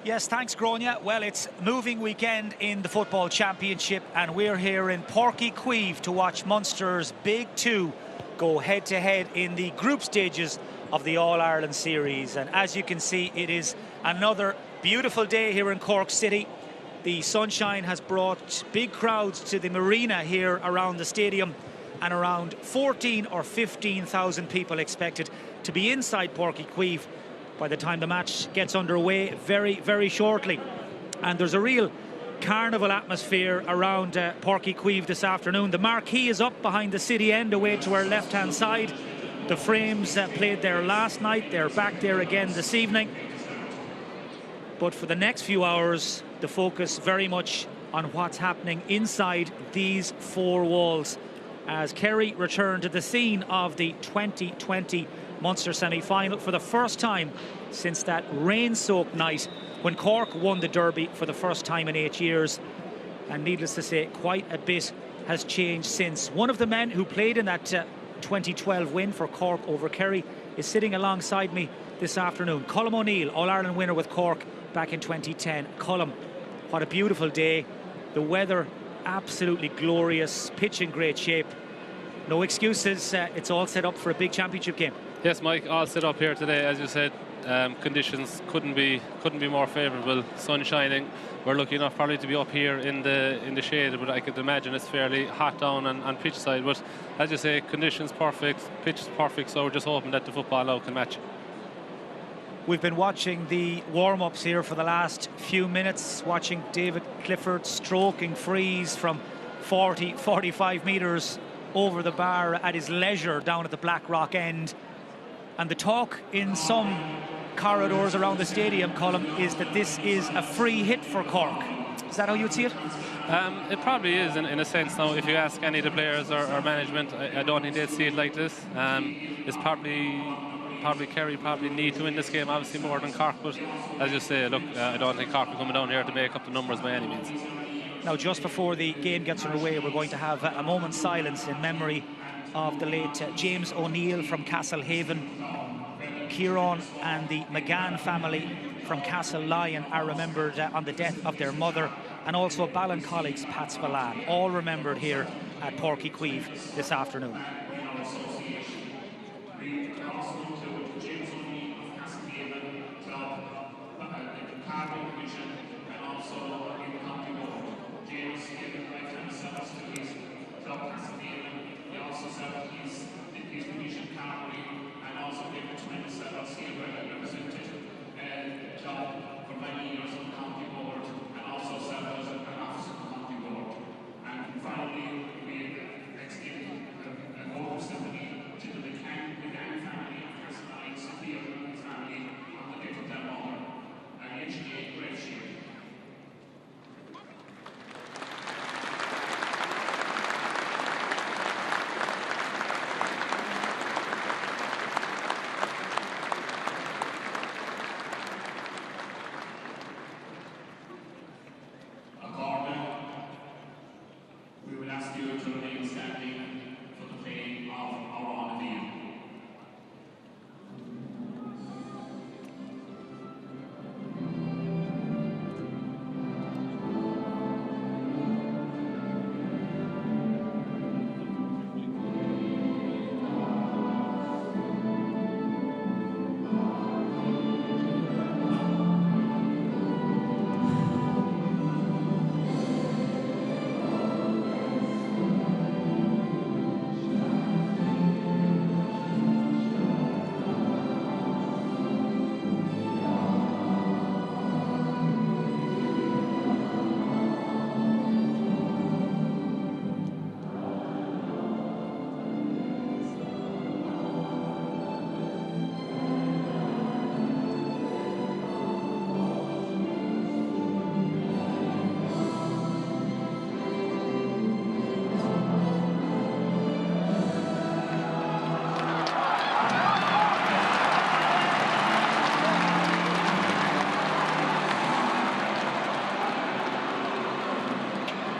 Yes, thanks, Gronya. Well, it's moving weekend in the Football Championship, and we're here in Páirc to watch Munster's Big Two go head-to-head in the group stages of the All-Ireland Series. And as you can see, it is another beautiful day here in Cork City. The sunshine has brought big crowds to the marina here around the stadium, and around 14 or 15,000 people expected to be inside Páirc by the time the match gets underway very, very shortly. And there's a real carnival atmosphere around Páirc this afternoon. The marquee is up behind the city end away to our left-hand side. The Frames played there last night. They're back there again this evening. But for the next few hours, the focus very much on what's happening inside these four walls as Kerry return to the scene of the 2020 Munster semi-final for the first time since that rain-soaked night when Cork won the Derby for the first time in 8 years. And needless to say, quite a bit has changed since. One of the men who played in that 2012 win for Cork over Kerry is sitting alongside me this afternoon. Colm O'Neill, All-Ireland winner with Cork back in 2010. Colm, what a beautiful day. The weather absolutely glorious, pitch in great shape. No excuses, it's all set up for a big championship game. Yes, Mike, all set up here today, as you said. Conditions couldn't be more favourable. Sun shining. We're lucky enough probably to be up here in the shade, but I could imagine it's fairly hot down on pitch side. But as you say, conditions perfect, pitch is perfect. So we're just hoping that the football now can match. We've been watching the warm-ups here for the last few minutes, watching David Clifford stroking frees from 45 metres over the bar at his leisure down at the Blackrock end. And the talk in some corridors around the stadium, Colm, is that this is a free hit for Cork. Is that how you'd see it? It probably is in a sense. Now, if you ask any of the players or management, I don't think they'd see it like this. It's probably Kerry probably need to win this game, obviously more than Cork. But as you say, look, I don't think Cork are coming down here to make up the numbers by any means. Now, just before the game gets underway, we're going to have a moment's silence in memory of the late James O'Neill from Castlehaven. Kieran and the McGann family from Castlelyon are remembered on the death of their mother, and also Ballincollig's Pat Spillane, all remembered here at Páirc this afternoon.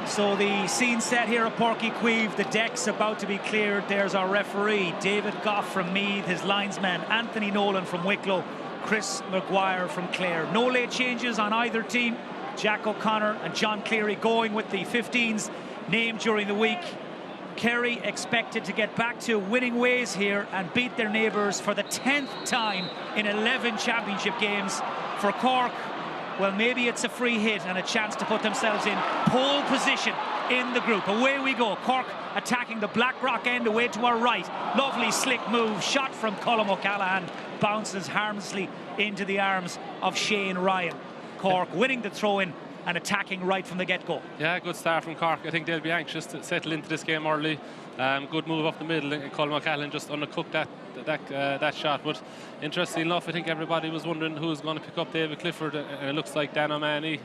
So the scene set here at Páirc, the deck's about to be cleared. There's our referee, David Goff from Meath, his linesman, Anthony Nolan from Wicklow, Chris Maguire from Clare. No late changes on either team. Jack O'Connor and John Cleary going with the 15s named during the week. Kerry expected to get back to winning ways here and beat their neighbours for the 10th time in 11 championship games. For Cork, well, maybe it's a free hit and a chance to put themselves in pole position in the group. Away we go. Cork attacking the Blackrock end away to our right. Lovely slick move, shot from Colm O'Callaghan, bounces harmlessly into the arms of Shane Ryan. Cork winning the throw-in and attacking right from the get-go. Yeah, good start from Cork. I think they'll be anxious to settle into this game early. Good move up the middle, and Colm O'Callaghan just undercooked that shot. But interestingly enough, I think everybody was wondering who's going to pick up David Clifford, and it looks like Dan O'Mahony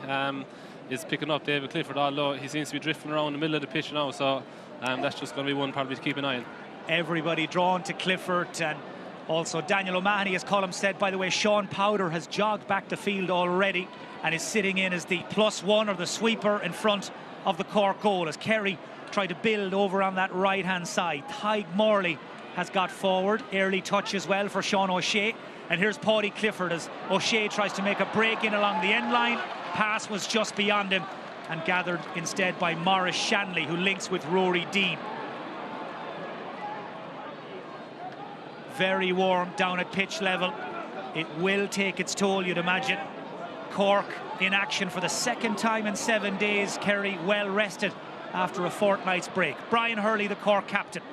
is picking up David Clifford, although he seems to be drifting around the middle of the pitch now. So that's just going to be one probably to keep an eye on. Everybody drawn to Clifford, and also Daniel O'Mahony, as Colm said. By the way, Sean Powder has jogged back the field already and is sitting in as the +1 or the sweeper in front of the Cork goal as Kerry try to build over on that right-hand side. Tadhg Morley has got forward. Early touch as well for Sean O'Shea. And here's Páirc Clifford as O'Shea tries to make a break in along the end line. Pass was just beyond him and gathered instead by Maurice Shanley, who links with Rory Dean. Very warm down at pitch level. It will take its toll, you'd imagine. Cork in action for the second time in 7 days. Kerry well rested after a fortnight's break. Brian Hurley, the Cork captain,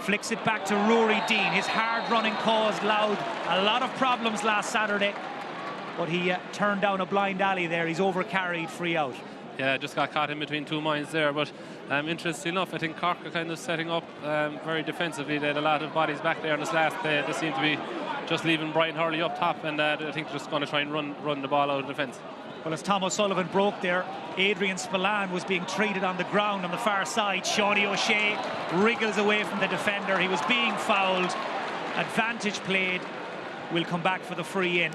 flicks it back to Rory Dean. His hard running caused Louth a lot of problems last Saturday, but he turned down a blind alley there. He's overcarried, free out. Yeah, just got caught in between two minds there. But interesting enough, I think Cork are kind of setting up very defensively. They had a lot of bodies back there in this last day. They seem to be just leaving Brian Hurley up top, and I think they're just going to try and run the ball out of defence. Well, as Tom O'Sullivan broke there, Adrian Spillane was being treated on the ground on the far side. Shawnee O'Shea wriggles away from the defender. He was being fouled. Advantage played. Will come back for the free in.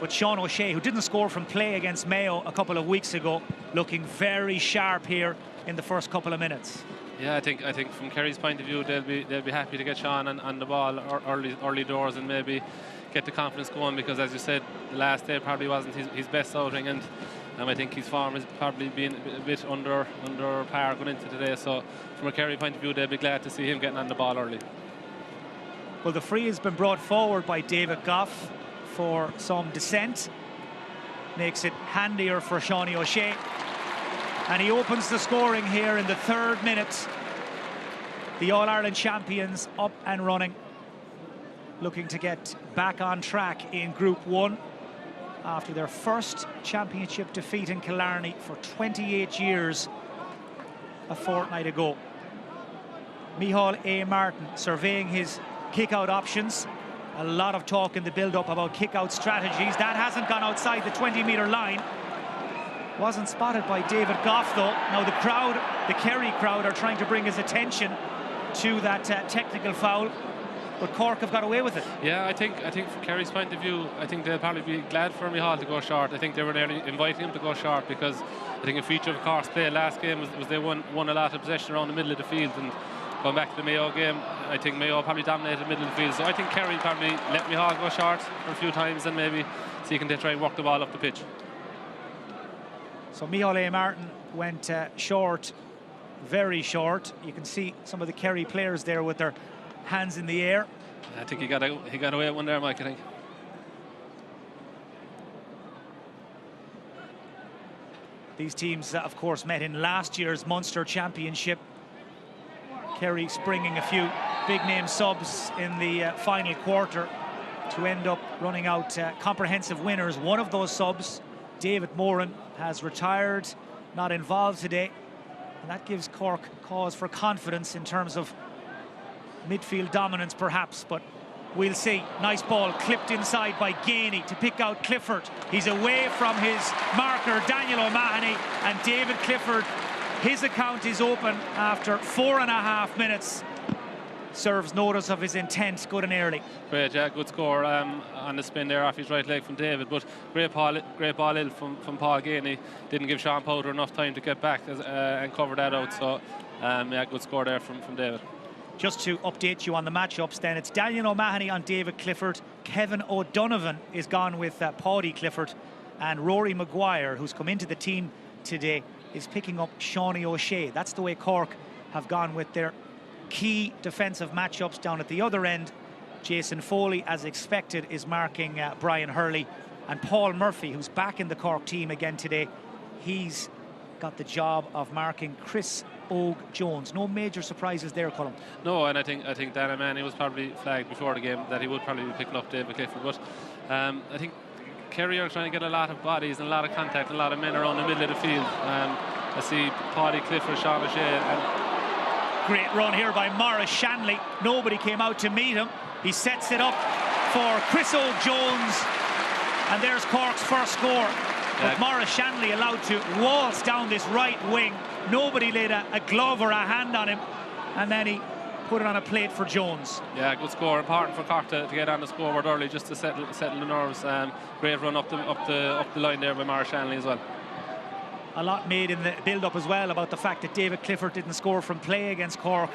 But Sean O'Shea, who didn't score from play against Mayo a couple of weeks ago, looking very sharp here in the first couple of minutes. Yeah, I think from Kerry's point of view, they'll be happy to get Sean on the ball early doors and maybe get the confidence going, because as you said, the last day probably wasn't his best outing, and I think his form has probably been a bit under par going into today. So from a Kerry point of view, they'll be glad to see him getting on the ball early. Well, the free has been brought forward by David Goff for some dissent. Makes it handier for Shawnee O'Shea. And he opens the scoring here in the 3rd minute. The All-Ireland champions up and running, looking to get back on track in Group 1 after their first championship defeat in Killarney for 28 years a fortnight ago. Micheál A. Martin surveying his kick-out options. A lot of talk in the build-up about kick-out strategies. That hasn't gone outside the 20-metre line. Wasn't spotted by David Goff, though. Now the crowd, the Kerry crowd, are trying to bring his attention to that technical foul, but Cork have got away with it. Yeah, I think from Kerry's point of view, I think they'll probably be glad for Micheál to go short. I think they were nearly inviting him to go short, because I think a feature of Cork's play last game was they won a lot of possession around the middle of the field, and going back to the Mayo game, I think Mayo probably dominated the middle of the field. So I think Kerry probably let Micheál go short for a few times and maybe see can they try and work the ball up the pitch. So Micheál A. Martin went short, very short. You can see some of the Kerry players there with their hands in the air. I think he got away with one there, Mike, I think. These teams, of course, met in last year's Munster Championship. Kerry springing a few big-name subs in the final quarter to end up running out comprehensive winners. One of those subs, David Moran, has retired, not involved today, and that gives Cork cause for confidence in terms of midfield dominance, perhaps, but we'll see. Nice ball clipped inside by Gainey to pick out Clifford. He's away from his marker, Daniel O'Mahony, and David Clifford, his account is open after 4.5 minutes. Serves notice of his intent, good and early. Great, yeah, good score on the spin there off his right leg from David, but great ball in from Paul Gainey. Didn't give Sean Powder enough time to get back and cover that out, so yeah, good score there from David. Just to update you on the matchups then, it's Daniel O'Mahony on David Clifford, Kevin O'Donovan is gone with Páirc Clifford, and Rory Maguire, who's come into the team today, is picking up Seanie O'Shea. That's the way Cork have gone with their key defensive matchups. Down at the other end, Jason Foley, as expected, is marking Brian Hurley, and Paul Murphy, who's back in the Cork team again today, he's got the job of marking Chris Jones. No major surprises there, Colin. No, and I think Dan O'Mahony was probably flagged before the game that he would probably be picking up David Clifford, but I think Kerry are trying to get a lot of bodies and a lot of contact, a lot of men around the middle of the field. I see Páirc Clifford, Sean O'Shea, and great run here by Maurice Shanley. Nobody came out to meet him. He sets it up for Chris Jones, and there's Cork's first score. But Maurice Shanley allowed to waltz down this right wing. Nobody laid a glove or a hand on him, and then he put it on a plate for Jones. Yeah, good score. Important for Cork to get on the scoreboard early, just to settle the nerves. Great run up the line there by Maurice Shanley as well. A lot made in the build-up as well about the fact that David Clifford didn't score from play against Cork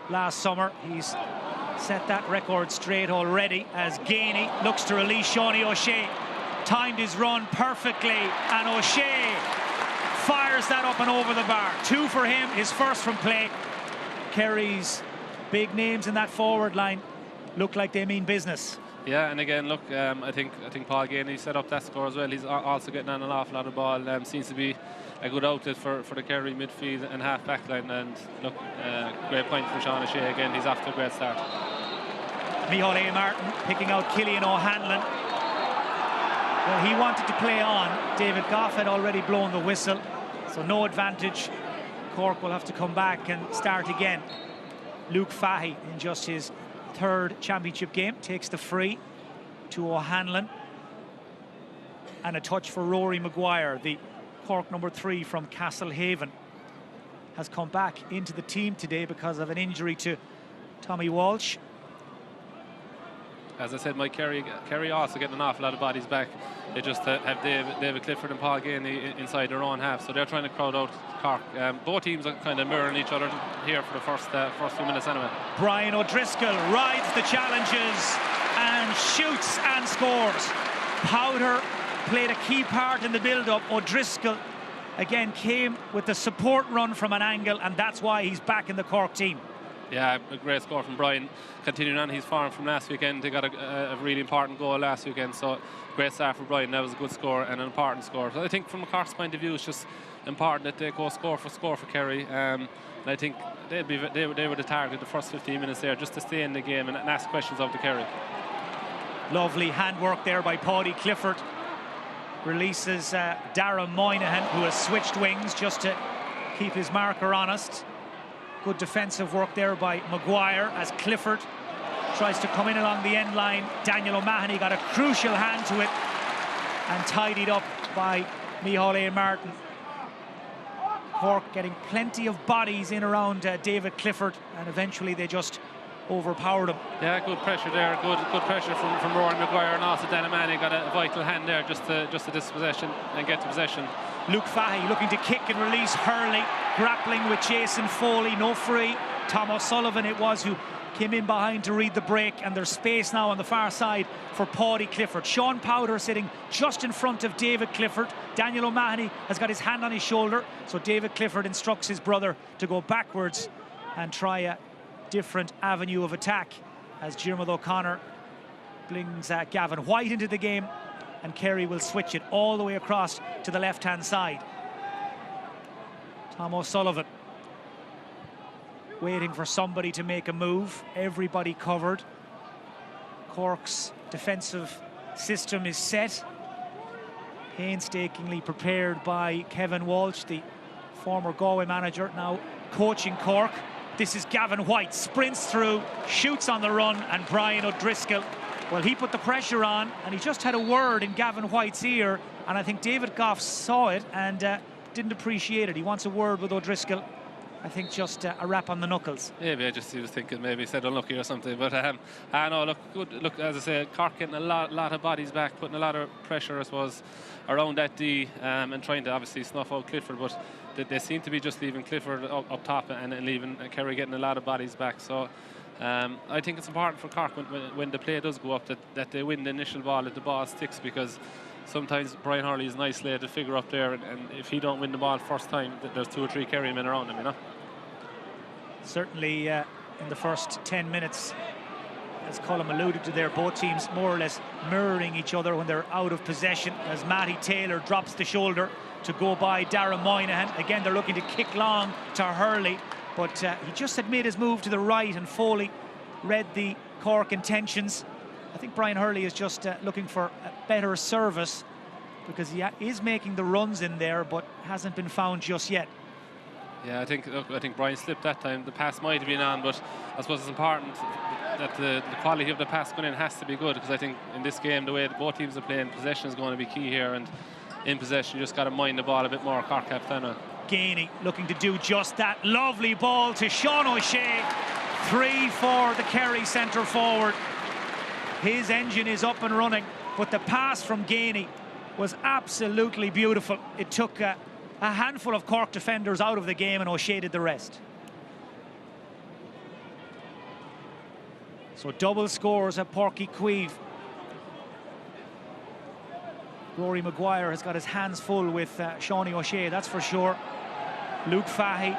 last summer. He's set that record straight already as Gainey looks to release Seanie O'Shea. Timed his run perfectly, and O'Shea fires that up and over the bar. 2 for him, his first from play. Kerry's big names in that forward line look like they mean business. Yeah, and again, look, I think Paul Gainey set up that score as well. He's also getting on an awful lot of ball. Seems to be a good outlet for the Kerry midfield and half back line. And look, great point from Sean O'Shea again. He's off to a great start. Micheál A. Martin picking out Cillian O'Hanlon. Well, he wanted to play on. David Goff had already blown the whistle, so no advantage. Cork will have to come back and start again. Luke Fahy, in just his 3rd championship game, takes the free to O'Hanlon. And a touch for Rory Maguire, the Cork number 3 from Castlehaven. Has come back into the team today because of an injury to Tommy Walsh. As I said, Mike Kerry also getting an awful lot of bodies back. They just have David Clifford and Paul Gainey inside their own half, so they're trying to crowd out Cork. Both teams are kind of mirroring each other here for the first few minutes anyway. Brian O'Driscoll rides the challenges and shoots and scores. Powder played a key part in the build-up. O'Driscoll again came with the support run from an angle, and that's why he's back in the Cork team. Yeah, a great score from Brian. Continuing on his form from last weekend, they got a really important goal last weekend, so great start for Brian. That was a good score and an important score. So I think from a Cork's point of view, it's just important that they go score for Kerry. And I think they were the target the first 15 minutes there, just to stay in the game and ask questions of the Kerry. Lovely handwork there by Páirc Clifford. Releases Darragh Moynihan, who has switched wings just to keep his marker honest. Good defensive work there by Maguire as Clifford tries to come in along the end line. Daniel O'Mahony got a crucial hand to it and tidied up by Micheál A. Martin. Cork getting plenty of bodies in around David Clifford, and eventually they just overpowered him. Yeah, good pressure there. Good pressure from Rory Maguire, and also Dan O'Mahony got a vital hand there just to dispossession and get to possession. Luke Fahy looking to kick and release Hurley, grappling with Jason Foley, no free. Tom O'Sullivan it was who came in behind to read the break, and there's space now on the far side for Páirc Clifford. Sean Powder sitting just in front of David Clifford. Daniel O'Mahony has got his hand on his shoulder, so David Clifford instructs his brother to go backwards and try a different avenue of attack as Diarmuid O'Connor brings Gavin White into the game, and Kerry will switch it all the way across to the left-hand side. Tom O'Sullivan waiting for somebody to make a move. Everybody covered. Cork's defensive system is set, painstakingly prepared by Kevin Walsh, the former Galway manager, now coaching Cork. This is Gavin White, sprints through, shoots on the run, and Brian O'Driscoll, well, he put the pressure on, and he just had a word in Gavin White's ear, and I think David Goff saw it and didn't appreciate it. He wants a word with O'Driscoll. I think just a rap on the knuckles. Maybe he was thinking maybe he said unlucky or something, but no, look good. Look, as I said, Cork getting a lot of bodies back, putting a lot of pressure, I suppose, around that D, and trying to obviously snuff out Clifford, but they seem to be just leaving Clifford up top and leaving Kerry getting a lot of bodies back. So I think it's important for Cork when the play does go up that they win the initial ball, that the ball sticks, because sometimes Brian Hurley is an isolated figure up there, and if he don't win the ball first time, there's 2 or 3 Kerry men around him, you know. Certainly in the first 10 minutes, as Colm alluded to there, both teams more or less mirroring each other when they're out of possession, as Matty Taylor drops the shoulder to go by Darragh Moynihan. Again, they're looking to kick long to Hurley, but he just had made his move to the right, and Foley read the Cork intentions. I think Brian Hurley is just looking for a better service, because he is making the runs in there, but hasn't been found just yet. Yeah, I think Brian slipped that time. The pass might have been on, but I suppose it's important that the quality of the pass going in has to be good, because I think in this game, the way that both teams are playing, possession is going to be key here, and in possession you just got to mind the ball a bit more. Cork captain Gainey looking to do just that. Lovely ball to Sean O'Shea. 3 for the Kerry centre forward. His engine is up and running, but the pass from Gainey was absolutely beautiful. It took a handful of Cork defenders out of the game, and O'Shea did the rest. So double scores at Páirc Queeve. Rory Maguire has got his hands full with Sean O'Shea, that's for sure. Luke Fahey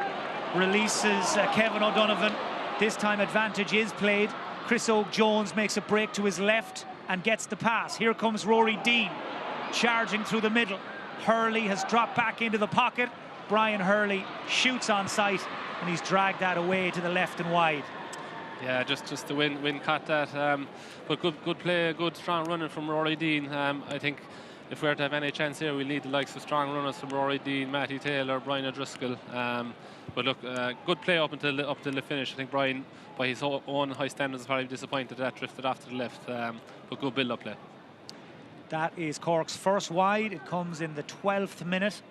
releases Kevin O'Donovan. This time advantage is played. Chris Oak-Jones makes a break to his left and gets the pass. Here comes Rory Deane charging through the middle. Hurley has dropped back into the pocket. Brian Hurley shoots on sight, and he's dragged that away to the left and wide. Yeah, just the win caught that. But good play, good strong running from Rory Deane. I think if we're to have any chance here, we'll need the likes of strong runners from Rory Deane, Matty Taylor, Brian O'Driscoll. But look, good play up until the finish. I think Brian, by his own high standards, is probably disappointed that drifted off to the left. But good build-up play. That is Cork's first wide. It comes in the 12th minute,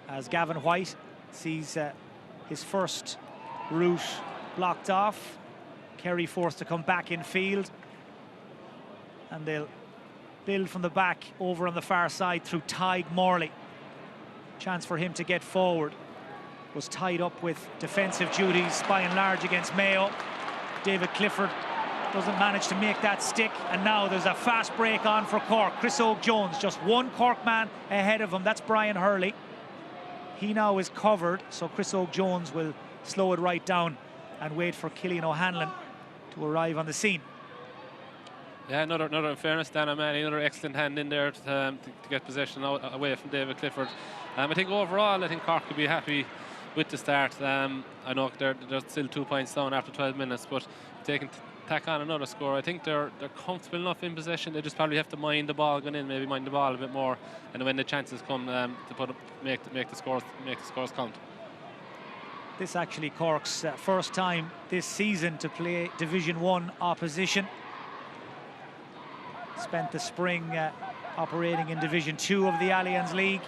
as Gavin White sees his first route blocked off. Kerry forced to come back in field, and they'll build from the back over on the far side through Tyg Morley. Chance for him to get forward. Was tied up with defensive duties by and large against Mayo. David Clifford doesn't manage to make that stick, and now there's a fast break on for Cork. Chris Oak-Jones, just one Cork man ahead of him, that's Brian Hurley. He now is covered, so Chris Oak-Jones will slow it right down and wait for Cillian O'Hanlon to arrive on the scene. Yeah, another in fairness, Dan O'Malley, another excellent hand in there to get possession away from David Clifford. I think overall, I think Cork could be happy with the start. I know they're still 2 points down after 12 minutes, but if they can tack on another score, I think they're comfortable enough in possession. They just probably have to mind the ball going in, maybe mind the ball a bit more, and when the chances come, to make the scores count. This actually Cork's first time this season to play Division 1 opposition. Spent the spring operating in Division 2 of the Allianz League.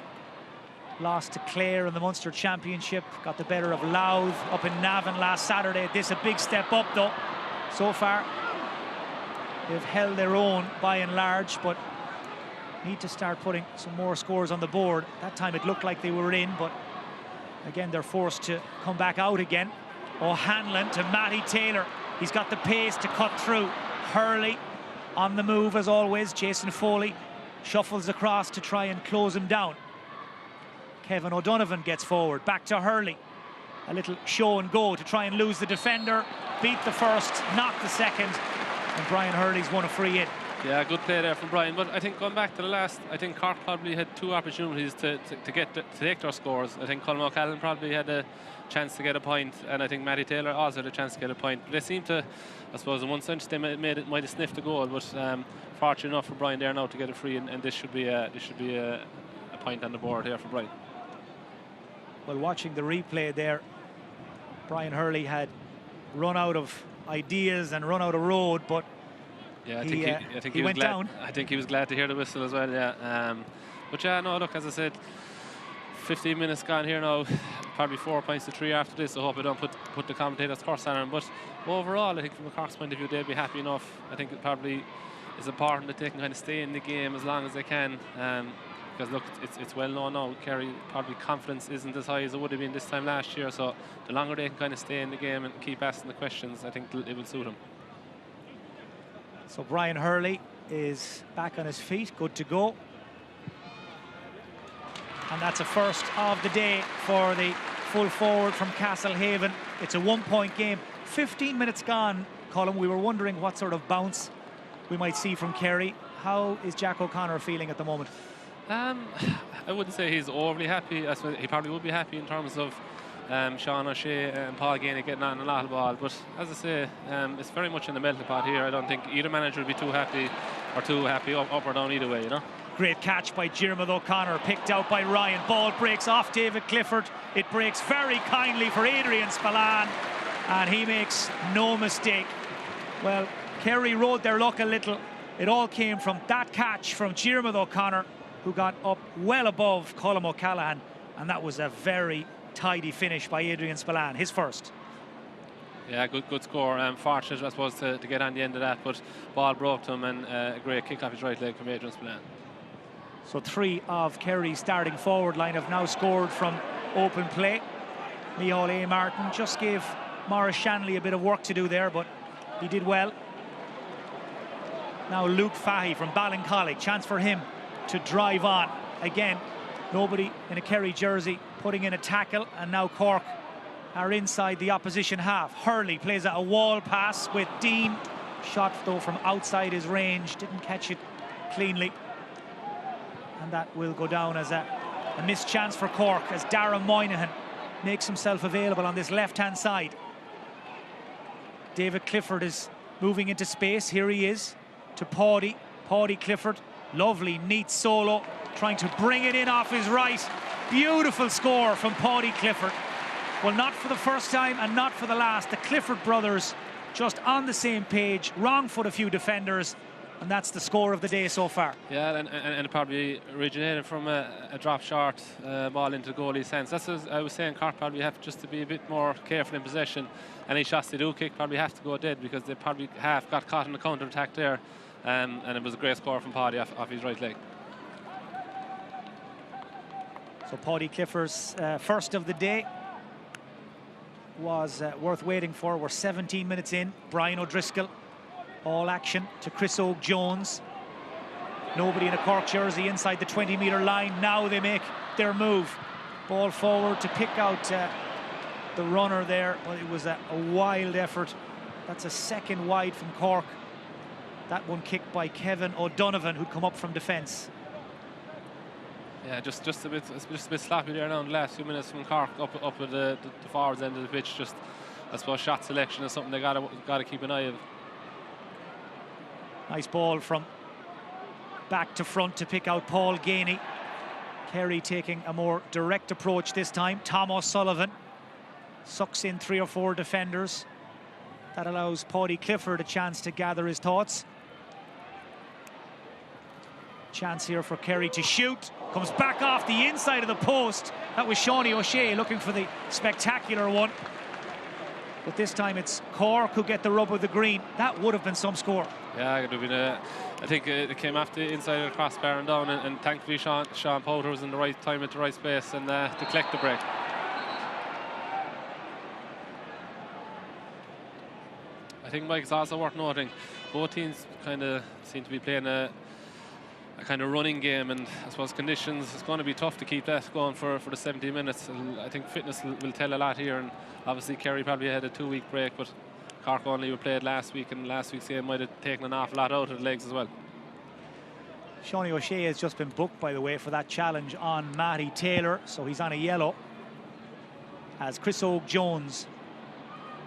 Lost to Clare in the Munster Championship. Got the better of Louth up in Navan last Saturday. This a big step up though. So far, they've held their own by and large, but need to start putting some more scores on the board. That time it looked like they were in, but again, they're forced to come back out again. O'Hanlon to Matty Taylor. He's got the pace to cut through. Hurley on the move as always. Jason Foley shuffles across to try and close him down. Kevin O'Donovan gets forward, back to Hurley. A little show and go to try and lose the defender. Beat the first, knock the second, and Brian Hurley's won a free in. Yeah, good play there from Brian. But I think going back to the last, I think Cork probably had 2 opportunities to take their scores. I think Colm O'Callaghan probably had a chance to get a point, and I think Matty Taylor also had a chance to get a point. But they seem to, I suppose, in one sense they might have sniffed the goal, but fortunate enough for Brian there now to get a free, and this should be a point on the board here for Brian. Well, watching the replay there, Brian Hurley had run out of ideas and run out of road, but yeah, I think he went glad, down. I think he was glad to hear the whistle as well. Yeah, but yeah, no, look, as I said, 15 minutes gone here now. Probably 4 points to 3 after this. I hope I don't put the commentators' curse on him. But overall, I think from a Cork's point of view, they'll be happy enough. I think it probably is important that they can kind of stay in the game as long as they can. because look, it's well known now, Kerry probably confidence isn't as high as it would have been this time last year, so the longer they can kind of stay in the game and keep asking the questions, I think it will suit them. So Brian Hurley is back on his feet, good to go. And that's a first of the day for the full forward from Castlehaven. It's a 1-point game. 15 minutes gone, Colin. We were wondering what sort of bounce we might see from Kerry. How is Jack O'Connor feeling at the moment? I wouldn't say he's overly happy. I suppose he probably would be happy in terms of Sean O'Shea and Paul Gainey getting on a lot of ball. But as I say, it's very much in the melting pot here. I don't think either manager would be too happy up or down either way, you know. Great catch by Diarmuid O'Connor, picked out by Ryan. Ball breaks off David Clifford. It breaks very kindly for Adrian Spillane, and he makes no mistake. Well, Kerry rode their luck a little. It all came from that catch from Diarmuid O'Connor, who got up well above Colm O'Callaghan, and that was a very tidy finish by Adrian Spillane, his first. Yeah, good score. Fortunate, I suppose, to get on the end of that, but ball broke to him, and a great kick off his right leg from Adrian Spillane. So 3 of Kerry's starting forward line have now scored from open play. Micheál A. Martin just gave Maurice Shanley a bit of work to do there, but he did well. Now Luke Fahy from Ballincollig, chance for him to drive on. Again, nobody in a Kerry jersey putting in a tackle, and now Cork are inside the opposition half. Hurley plays a wall pass with Dean. Shot though from outside his range, didn't catch it cleanly. And that will go down as a missed chance for Cork as Darragh Moynihan makes himself available on this left-hand side. David Clifford is moving into space. Here he is to Paddy. Paddy Clifford, lovely, neat solo, trying to bring it in off his right. Beautiful score from Paddy Clifford. Well, not for the first time and not for the last. The Clifford brothers just on the same page, wrong foot a few defenders, and that's the score of the day so far. Yeah, and it probably originated from a drop short ball into the goalie's hands. That's as I was saying, Cork probably have just to be a bit more careful in possession. Any shots they do kick probably have to go dead, because they probably have got caught in the counter-attack there. And it was a great score from Paddy off his right leg. So Paddy Clifford's first of the day was worth waiting for. We're 17 minutes in. Brian O'Driscoll, all action to Chris Oak-Jones. Nobody in a Cork jersey inside the 20-metre line. Now they make their move. Ball forward to pick out the runner there. Well, it was a wild effort. That's a second wide from Cork. That one kicked by Kevin O'Donovan, who'd come up from defence. Yeah, just a bit sloppy there now in the last few minutes from Cork up at the forwards end of the pitch. Just, I suppose, shot selection is something they gotta keep an eye on. Nice ball from back to front to pick out Paul Gainey. Kerry taking a more direct approach this time. Tom O'Sullivan sucks in 3 or 4 defenders. That allows Paddy Clifford a chance to gather his thoughts. Chance here for Kerry to shoot. Comes back off the inside of the post. That was Sean O'Shea looking for the spectacular one. But this time it's Cork who get the rub of the green. That would have been some score. Yeah, it would have been I think it came after the inside of the crossbar and down, and thankfully Sean Powter was in the right time at the right space and to collect the break. I think, Mike, it's also worth noting both teams kind of seem to be playing a kind of running game, and I suppose conditions, it's going to be tough to keep that going for the 70 minutes. I think fitness will tell a lot here, and obviously Kerry probably had a 2-week break, but Cork only were played last week, and last week's game might have taken an awful lot out of the legs as well. Sean O'Shea has just been booked, by the way, for that challenge on Matty Taylor, so he's on a yellow, as Chris Oak-Jones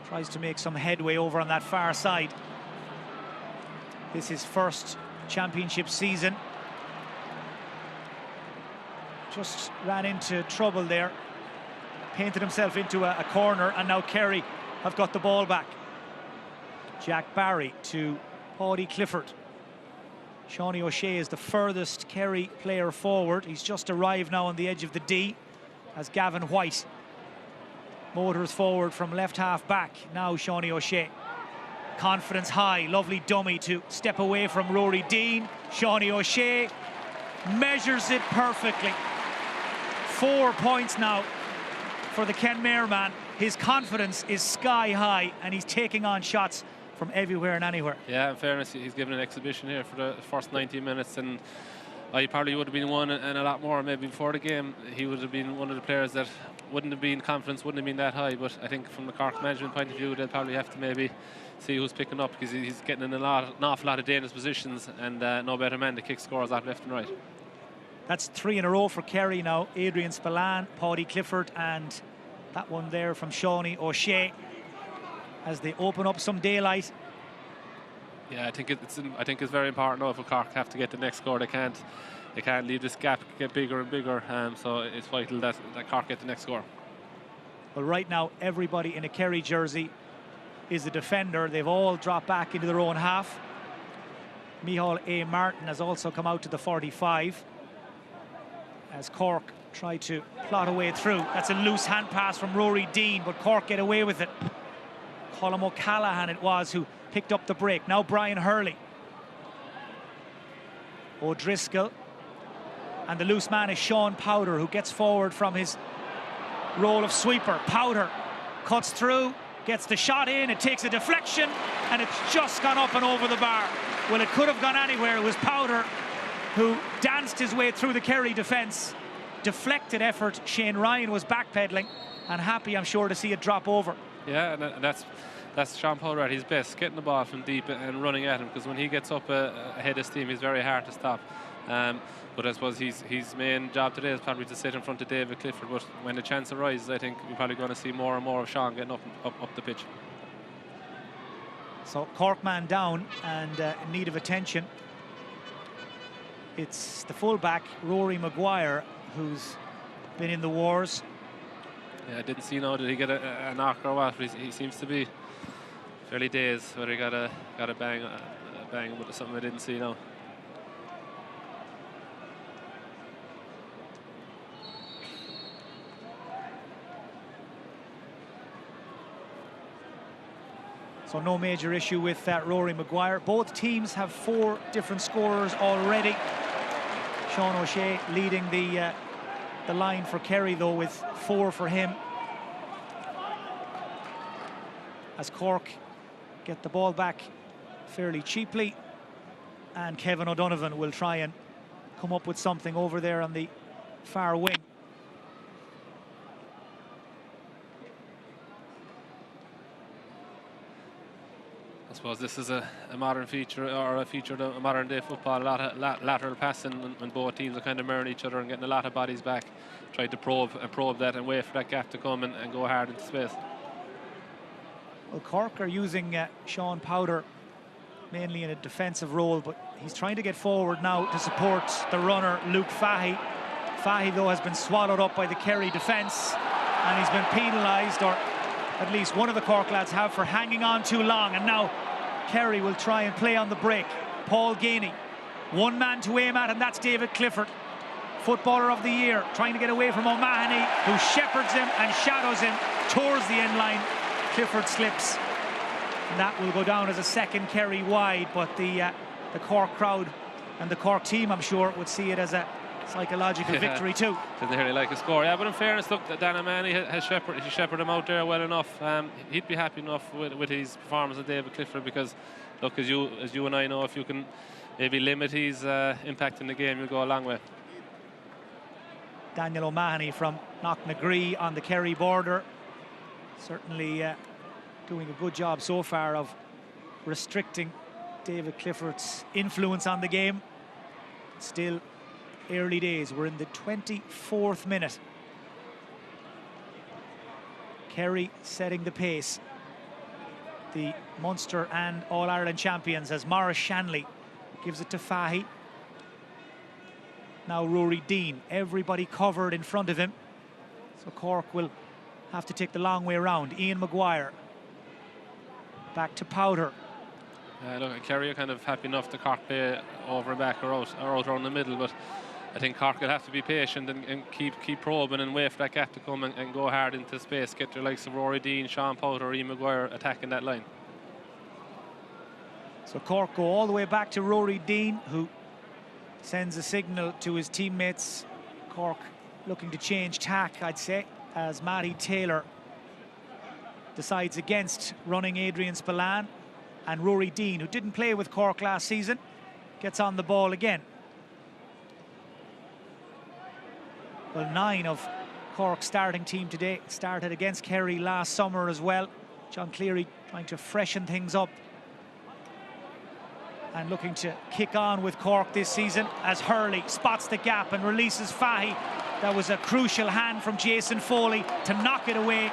tries to make some headway over on that far side. This is his first championship season. Just ran into trouble there, painted himself into a corner, and now Kerry have got the ball back. Jack Barry to Paddy Clifford. Sean O'Shea is the furthest Kerry player forward. He's just arrived now on the edge of the D as Gavin White motors forward from left half back. Now Sean O'Shea, confidence high, lovely dummy to step away from Rory Dean. Sean O'Shea measures it perfectly. 4 points now for the Kenmare man. His confidence is sky high, and he's taking on shots from everywhere and anywhere. Yeah, in fairness, he's given an exhibition here for the first 90 minutes, and he probably would have been one and a lot more maybe before the game. He would have been one of the players that wouldn't have been, confidence wouldn't have been that high, but I think from the Cork management point of view, they'll probably have to maybe see who's picking up, because he's getting in an awful lot of dangerous positions, and no better man to kick scores out left and right. That's 3 in a row for Kerry now. Adrian Spillane, Paddy Clifford, and that one there from Seanie O'Shea as they open up some daylight. Yeah, I think it's very important now if Cork have to get the next score. They can't leave this gap get bigger and bigger. So it's vital that Cork get the next score. Well, right now everybody in a Kerry jersey is a defender. They've all dropped back into their own half. Micheál A. Martin has also come out to the 45 as Cork try to plot a way through. That's a loose hand pass from Rory Deane, but Cork get away with it. Colm O'Callaghan it was who picked up the break. Now Brian Hurley. O'Driscoll. And the loose man is Sean Powder, who gets forward from his role of sweeper. Powder cuts through, gets the shot in, it takes a deflection, and it's just gone up and over the bar. Well, it could have gone anywhere. It was Powder who danced his way through the Kerry defence. Deflected effort. Shane Ryan was backpedaling and happy, I'm sure, to see it drop over. Yeah, and that's Sean Powder at his best, getting the ball from deep and running at him, because when he gets up ahead of steam, he's very hard to stop. But I suppose his main job today is probably to sit in front of David Clifford, but when the chance arises, I think we're probably going to see more and more of Sean getting up the pitch. So Cork man down and in need of attention. It's the fullback, Rory Maguire, who's been in the wars. Yeah, I didn't see now, did he get a knock or what? He seems to be fairly dazed, whether he got a bang with something I didn't see now. So no major issue with Rory Maguire. Both teams have 4 different scorers already. Sean O'Shea leading the line for Kerry, though, with 4 for him. As Cork get the ball back fairly cheaply, and Kevin O'Donovan will try and come up with something over there on the far wing. I suppose this is a modern feature, or a feature of modern day football. A lot of lateral passing, and both teams are kind of mirroring each other and getting a lot of bodies back, trying to probe that and wait for that gap to come and go hard into space. Well, Cork are using Sean Powder mainly in a defensive role, but he's trying to get forward now to support the runner, Luke Fahy. Fahy, though, has been swallowed up by the Kerry defence, and he's been penalised, or at least one of the Cork lads have, for hanging on too long. And now Kerry will try and play on the break. Paul Geaney, one man to aim at, and that's David Clifford, Footballer of the Year, trying to get away from O'Mahony, who shepherds him and shadows him towards the end line. Clifford slips, and that will go down as a second Kerry wide, but the Cork crowd and the Cork team, I'm sure, would see it as a psychological victory too. Didn't really like a score. Yeah, but in fairness, look, Dan O'Mahony has shepherded him out there well enough. He'd be happy enough with his performance of David Clifford, because look, as you and I know, if you can maybe limit his impact in the game, you'll go a long way. Daniel O'Mahony from Knocknagree on the Kerry border, certainly doing a good job so far of restricting David Clifford's influence on the game. Still early days. We're in the 24th minute. Kerry setting the pace. The Munster and All-Ireland champions, as Maurice Shanley gives it to Fahy. Now Rory Deane, everybody covered in front of him. So Cork will have to take the long way around. Ian Maguire. Back to Powder. Look, Kerry are kind of happy enough to Cork play over and back or out around the middle, but I think Cork will have to be patient and keep probing and wait for that gap to come and go hard into space. Get the likes of Rory Deane, Sean Powder, Ian Maguire attacking that line. So Cork go all the way back to Rory Deane, who sends a signal to his teammates. Cork looking to change tack, I'd say, as Matty Taylor decides against running Adrian Spillane, and Rory Deane, who didn't play with Cork last season, gets on the ball again. Well, 9 of Cork's starting team today started against Kerry last summer as well. John Cleary trying to freshen things up and looking to kick on with Cork this season as Hurley spots the gap and releases Fahy. That was a crucial hand from Jason Foley to knock it away,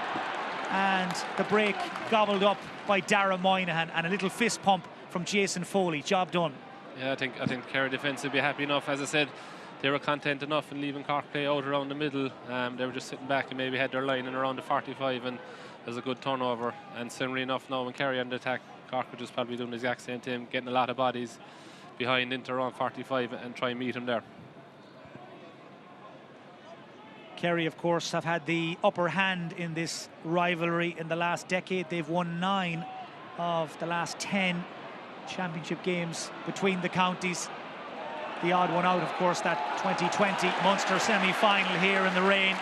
and the break gobbled up by Dara Moynihan, and a little fist pump from Jason Foley. Job done. Yeah, I think Kerry defence would be happy enough. As I said, they were content enough in leaving Cork play out around the middle. They were just sitting back and maybe had their line in around the 45, and there's a good turnover. And similarly enough, now when Kerry on the attack, Cork were just probably doing the exact same thing, getting a lot of bodies behind into around 45 and try and meet him there. Kerry, of course, have had the upper hand in this rivalry in the last decade. They've won 9 of the last 10 championship games between the counties. The odd one out, of course, that 2020 Munster semi-final here in the rain,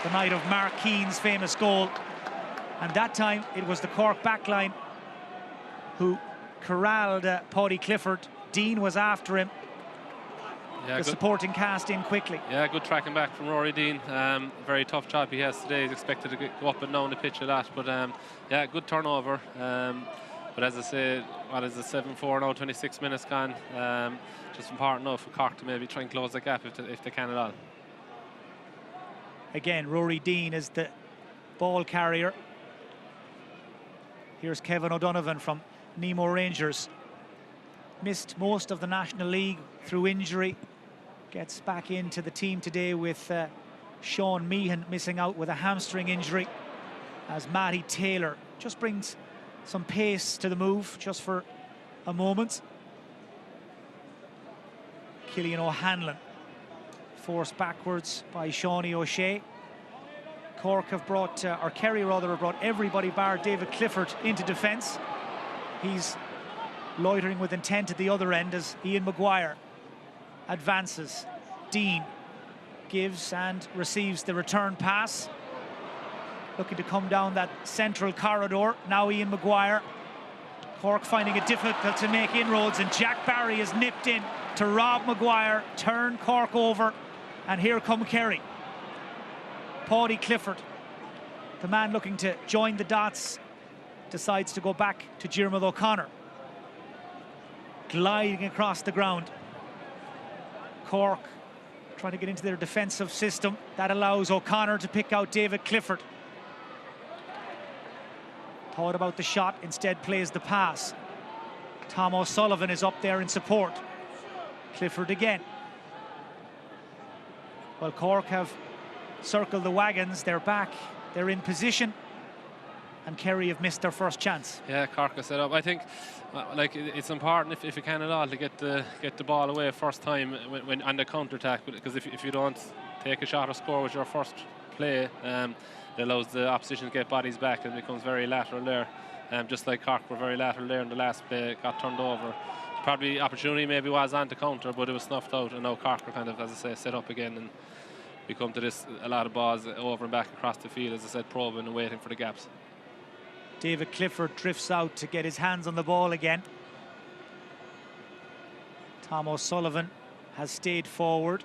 the night of Mark Keane's famous goal. And that time it was the Cork backline who corralled Paddy Clifford. Deane was after him. Yeah, the supporting cast in quickly. Yeah, good tracking back from Rory Deane. Very tough job he has today. He's expected to go up and down the pitch a lot, but yeah, good turnover. But as I say, what is it, 7-4 now, 26 minutes gone. Just important enough for Cork to maybe try and close the gap if they can at all. Again, Rory Deane is the ball carrier. Here's Kevin O'Donovan from Nemo Rangers. Missed most of the National League through injury. Gets back into the team today with Sean Meehan missing out with a hamstring injury, as Matty Taylor just brings some pace to the move just for a moment. Cillian O'Hanlon forced backwards by Shawnee O'Shea. Cork have brought, or Kerry rather, have brought everybody bar David Clifford into defence. He's loitering with intent at the other end as Ian Maguire advances. Deane gives and receives the return pass, looking to come down that central corridor. Now Ian Maguire. Cork finding it difficult to make inroads, and Jack Barry is nipped in to rob Maguire, turn Cork over, and here come Kerry. Paddy Clifford, the man looking to join the dots, decides to go back to Diarmuid O'Connor. Gliding across the ground. Cork trying to get into their defensive system. That allows O'Connor to pick out David Clifford. Thought about the shot, instead plays the pass. Tom O'Sullivan is up there in support. Clifford again. Well, Cork have circled the wagons. They're back. They're in position. And Kerry have missed their first chance. Yeah, Cork has set up. I think, like, it's important if you can at all to get the ball away first time when on the counter attack, because if you don't take a shot or score with your first play, it allows the opposition to get bodies back and it becomes very lateral there. Just like Cork were very lateral there in the last play, got turned over. Probably opportunity maybe was on to counter, but it was snuffed out, and now Cork are kind of, as I say, set up again, and we come to this, a lot of balls over and back across the field, as I said, probing and waiting for the gaps. David Clifford drifts out to get his hands on the ball again. Tom O'Sullivan has stayed forward,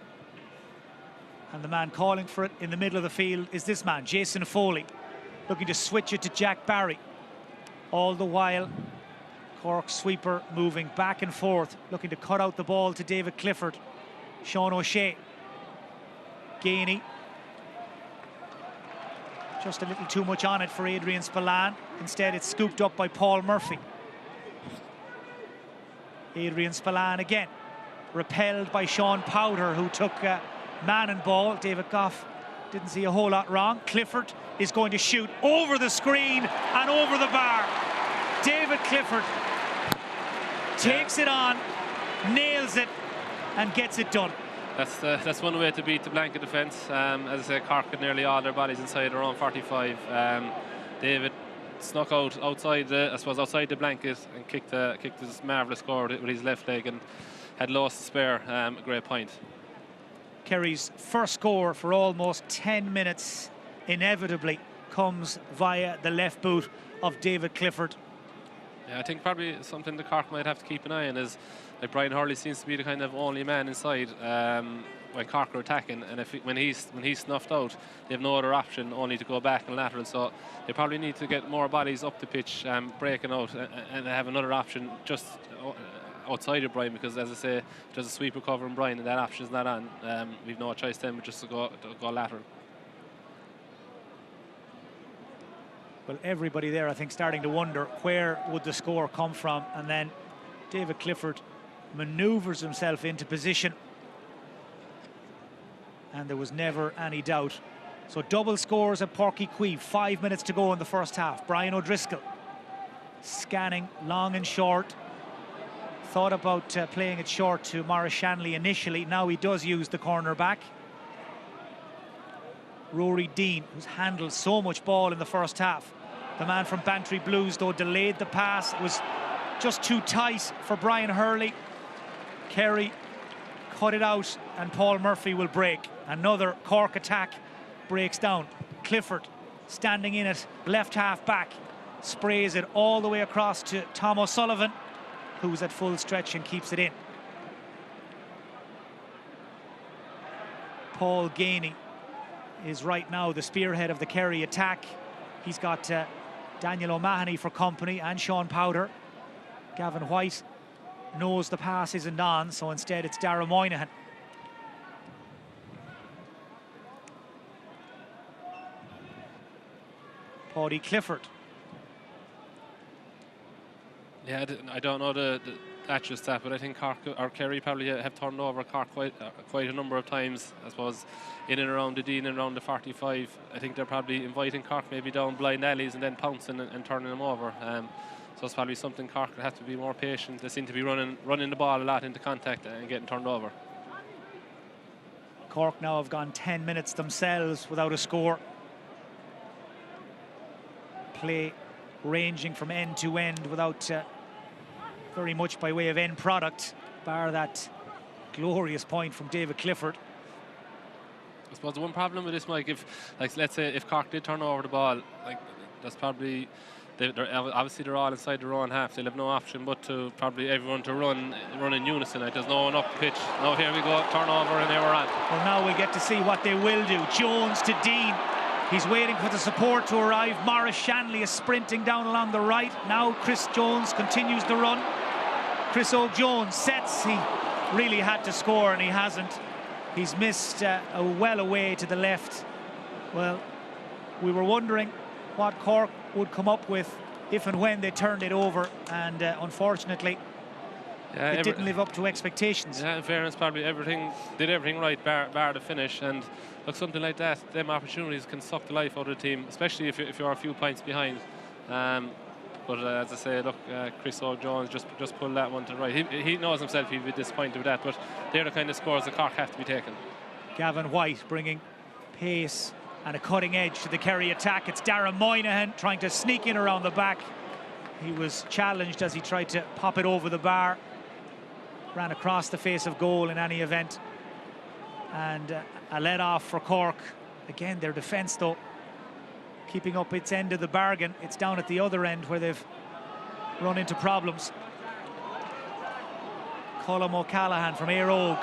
and the man calling for it in the middle of the field is this man, Jason Foley, looking to switch it to Jack Barry. All the while, Cork sweeper moving back and forth, looking to cut out the ball to David Clifford. Sean O'Shea. Gainey. Just a little too much on it for Adrian Spillane. Instead, it's scooped up by Paul Murphy. Adrian Spillane again. Repelled by Sean Powder, who took man and ball. David Goff didn't see a whole lot wrong. Clifford is going to shoot over the screen and over the bar. David Clifford takes it on, nails it, and gets it done. That's one way to beat the blanket defence. As I say, Cork had nearly all their bodies inside around 45. David snuck outside the blanket and kicked this marvellous score with his left leg, and had lost to spare. A great point. Kerry's first score for almost 10 minutes inevitably comes via the left boot of David Clifford. Yeah, I think probably something the Cork might have to keep an eye on is, like, Brian Hurley seems to be the kind of only man inside when Cork are attacking, and when he's snuffed out, they have no other option only to go back and lateral. So they probably need to get more bodies up the pitch, breaking out, and have another option just outside of Brian, because, as I say, if there's a sweeper covering Brian and that option is not on, we've no choice then but just to go lateral. Well, everybody there, I think, starting to wonder where would the score come from, and then David Clifford manoeuvres himself into position, and there was never any doubt. So double scores at Páirc Queeve, 5 minutes to go in the first half. Brian O'Driscoll scanning long and short. Thought about playing it short to Maurice Shanley initially. Now he does use the corner back. Rory Dean, who's handled so much ball in the first half. The man from Bantry Blues, though, delayed the pass. It was just too tight for Brian Hurley. Kerry cut it out, and Paul Murphy will break. Another Cork attack breaks down. Clifford standing in at left half back, sprays it all the way across to Tom O'Sullivan, who's at full stretch and keeps it in. Paul Gainey is right now the spearhead of the Kerry attack. He's got Daniel O'Mahony for company and Sean Powder. Gavin White knows the pass isn't on, so instead it's Dara Moynihan. Paddy Clifford. Yeah, I don't know the actual stat, but I think Cork or Kerry probably have turned over Cork quite a number of times. I suppose in and around the Dean and around the 45. I think they're probably inviting Cork maybe down blind alleys and then pouncing and turning them over. So it's probably something Cork will have to be more patient. They seem to be running the ball a lot into contact and getting turned over. Cork now have gone 10 minutes themselves without a score. Play ranging from end to end without very much by way of end product, bar that glorious point from David Clifford. I suppose the one problem with this, Mike, if, like, let's say if Cork did turn over the ball, like, that's probably, obviously they're all inside their own half. They'll have no option but to probably everyone to run in unison. Like, there's no one up the pitch. Now here we go, turnover, and there we're on. Well, now we'll get to see what they will do. Jones to Dean. He's waiting for the support to arrive. Maurice Shanley is sprinting down along the right. Now Chris Jones continues the run. Chris O'Jones sets. He really had to score and he hasn't. He's missed well away to the left. Well, we were wondering what Cork would come up with if and when they turned it over, and unfortunately it didn't live up to expectations. Yeah, in fairness, probably did everything right bar the finish, and look, something like that, them opportunities can suck the life out of the team, especially if you're a few points behind. But as I say, look, Chris O'Jones just pulled that one to the right. He knows himself he'd be disappointed with that, but they're the kind of scores that Cork have to be taken. Gavin White bringing pace and a cutting edge to the Kerry attack. It's Dara Moynihan trying to sneak in around the back. He was challenged as he tried to pop it over the bar. Ran across the face of goal in any event. And a let-off for Cork. Again, their defence, though, keeping up its end of the bargain. It's down at the other end where they've run into problems. Colm O'Callaghan from Éire Óg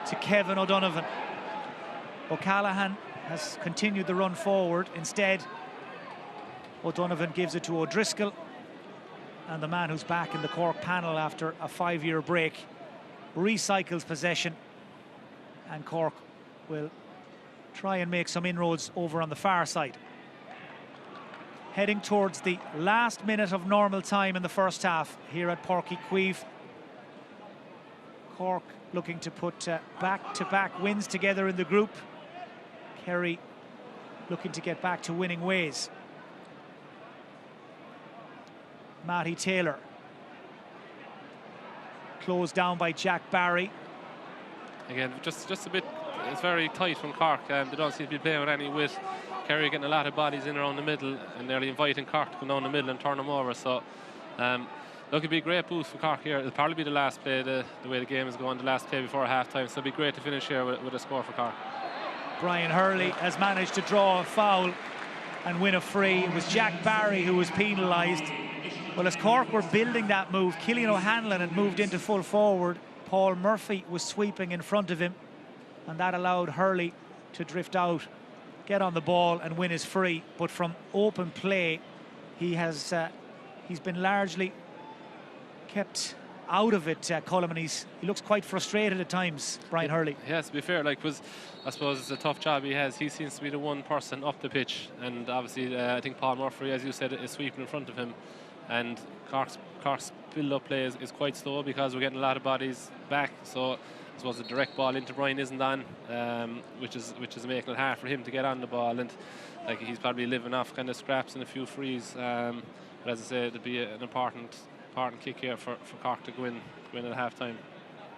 to Kevin O'Donovan. O'Callaghan has continued the run forward. Instead, O'Donovan gives it to O'Driscoll, and the man who's back in the Cork panel after a 5-year break recycles possession, and Cork will try and make some inroads over on the far side. Heading towards the last minute of normal time in the first half here at Páirc Queeve. Cork looking to put back-to-back wins together in the group. Kerry looking to get back to winning ways. Matty Taylor closed down by Jack Barry. Again, just a bit, it's very tight from Cork. They don't seem to be playing with any wit. Kerry getting a lot of bodies in around the middle and nearly inviting Cork to go down the middle and turn them over. So Look, it'd be a great boost for Cork here. It'll probably be the last play, the way the game is going, the last play before half-time. So it'd be great to finish here with a score for Cork. Brian Hurley has managed to draw a foul and win a free. It was Jack Barry who was penalised. Well, as Cork were building that move, Cillian O'Hanlon had moved into full forward. Paul Murphy was sweeping in front of him, and that allowed Hurley to drift out, get on the ball and win his free. But from open play, he's been largely kept out of it, Colm, and he looks quite frustrated at times, Brian Hurley. Yes, to be fair, I suppose it's a tough job he has. He seems to be the one person up the pitch, and obviously I think Paul Murphy, as you said, is sweeping in front of him. And Cork's build-up play is quite slow because we're getting a lot of bodies back. So I suppose the direct ball into Brian isn't on, which is making it hard for him to get on the ball. And like, he's probably living off kind of scraps and a few frees. But as I say, it'll be an important kick here for Cork to go in at half-time.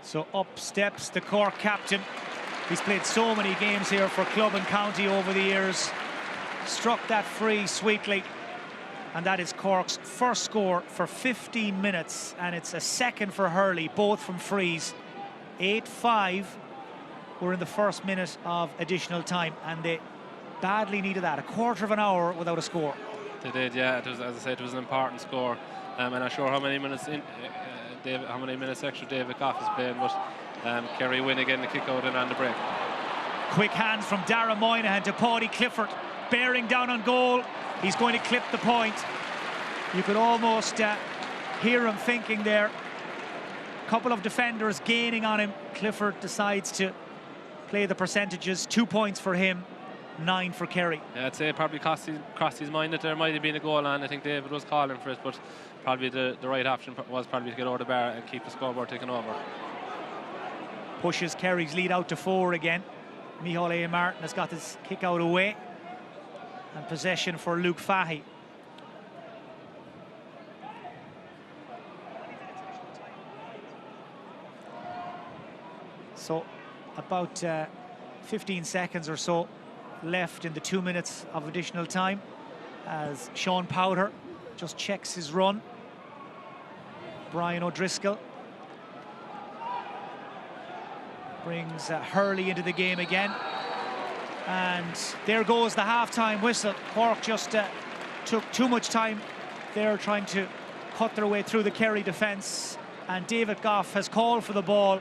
So up steps the Cork captain. He's played so many games here for club and county over the years. Struck that free sweetly. And that is Cork's first score for 15 minutes. And it's a second for Hurley, both from frees. 8-5. We're in the first minute of additional time. And they badly needed that. A quarter of an hour without a score. They did, yeah. It was, as I said, it was an important score. I'm not sure how many minutes extra David Goff is playing, but Kerry win again, the kick out and on the break. Quick hands from Dara Moynihan to Páirc Clifford, bearing down on goal. He's going to clip the point. You could almost hear him thinking there. A couple of defenders gaining on him. Clifford decides to play the percentages. 2 points for him, 9 for Kerry. Yeah, I'd say it probably crossed his mind that there might have been a goal on. I think David was calling for it, but probably the right option was probably to get over the bar and keep the scoreboard ticking over. Pushes Kerry's lead out to 4 again. Micheál A. Martin has got his kick out away. And possession for Luke Fahy. So about 15 seconds or so left in the 2 minutes of additional time as Sean Powder just checks his run. Brian O'Driscoll brings Hurley into the game again. And there goes the half-time whistle. Cork just took too much time there trying to cut their way through the Kerry defence. And David Goff has called for the ball.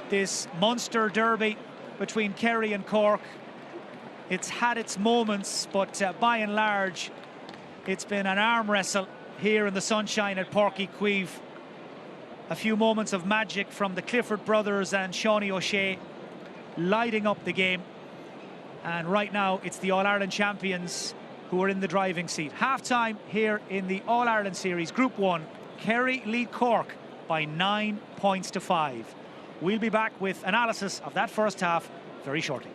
This Munster derby between Kerry and Cork, it's had its moments, but by and large, it's been an arm wrestle here in the sunshine at Páirc Cuivh. A few moments of magic from the Clifford brothers and Seánie O'Shea lighting up the game. And right now, it's the All-Ireland champions who are in the driving seat. Half-time here in the All-Ireland Series, Group 1. Kerry lead Cork by 9 points to 5. We'll be back with analysis of that first half very shortly.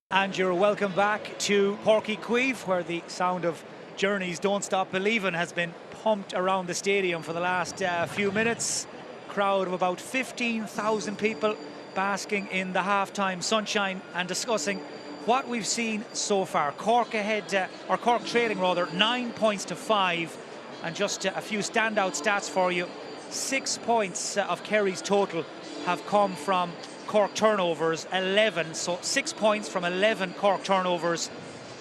And you're welcome back to Páirc Cuivh, where the sound of Journey's Don't Stop Believin' has been pumped around the stadium for the last few minutes. Crowd of about 15,000 people basking in the half-time sunshine and discussing what we've seen so far. Cork ahead, or Cork trailing rather, 9 points to 5. And just a few standout stats for you. 6 points of Kerry's total have come from Cork turnovers, 11. So 6 points from 11 Cork turnovers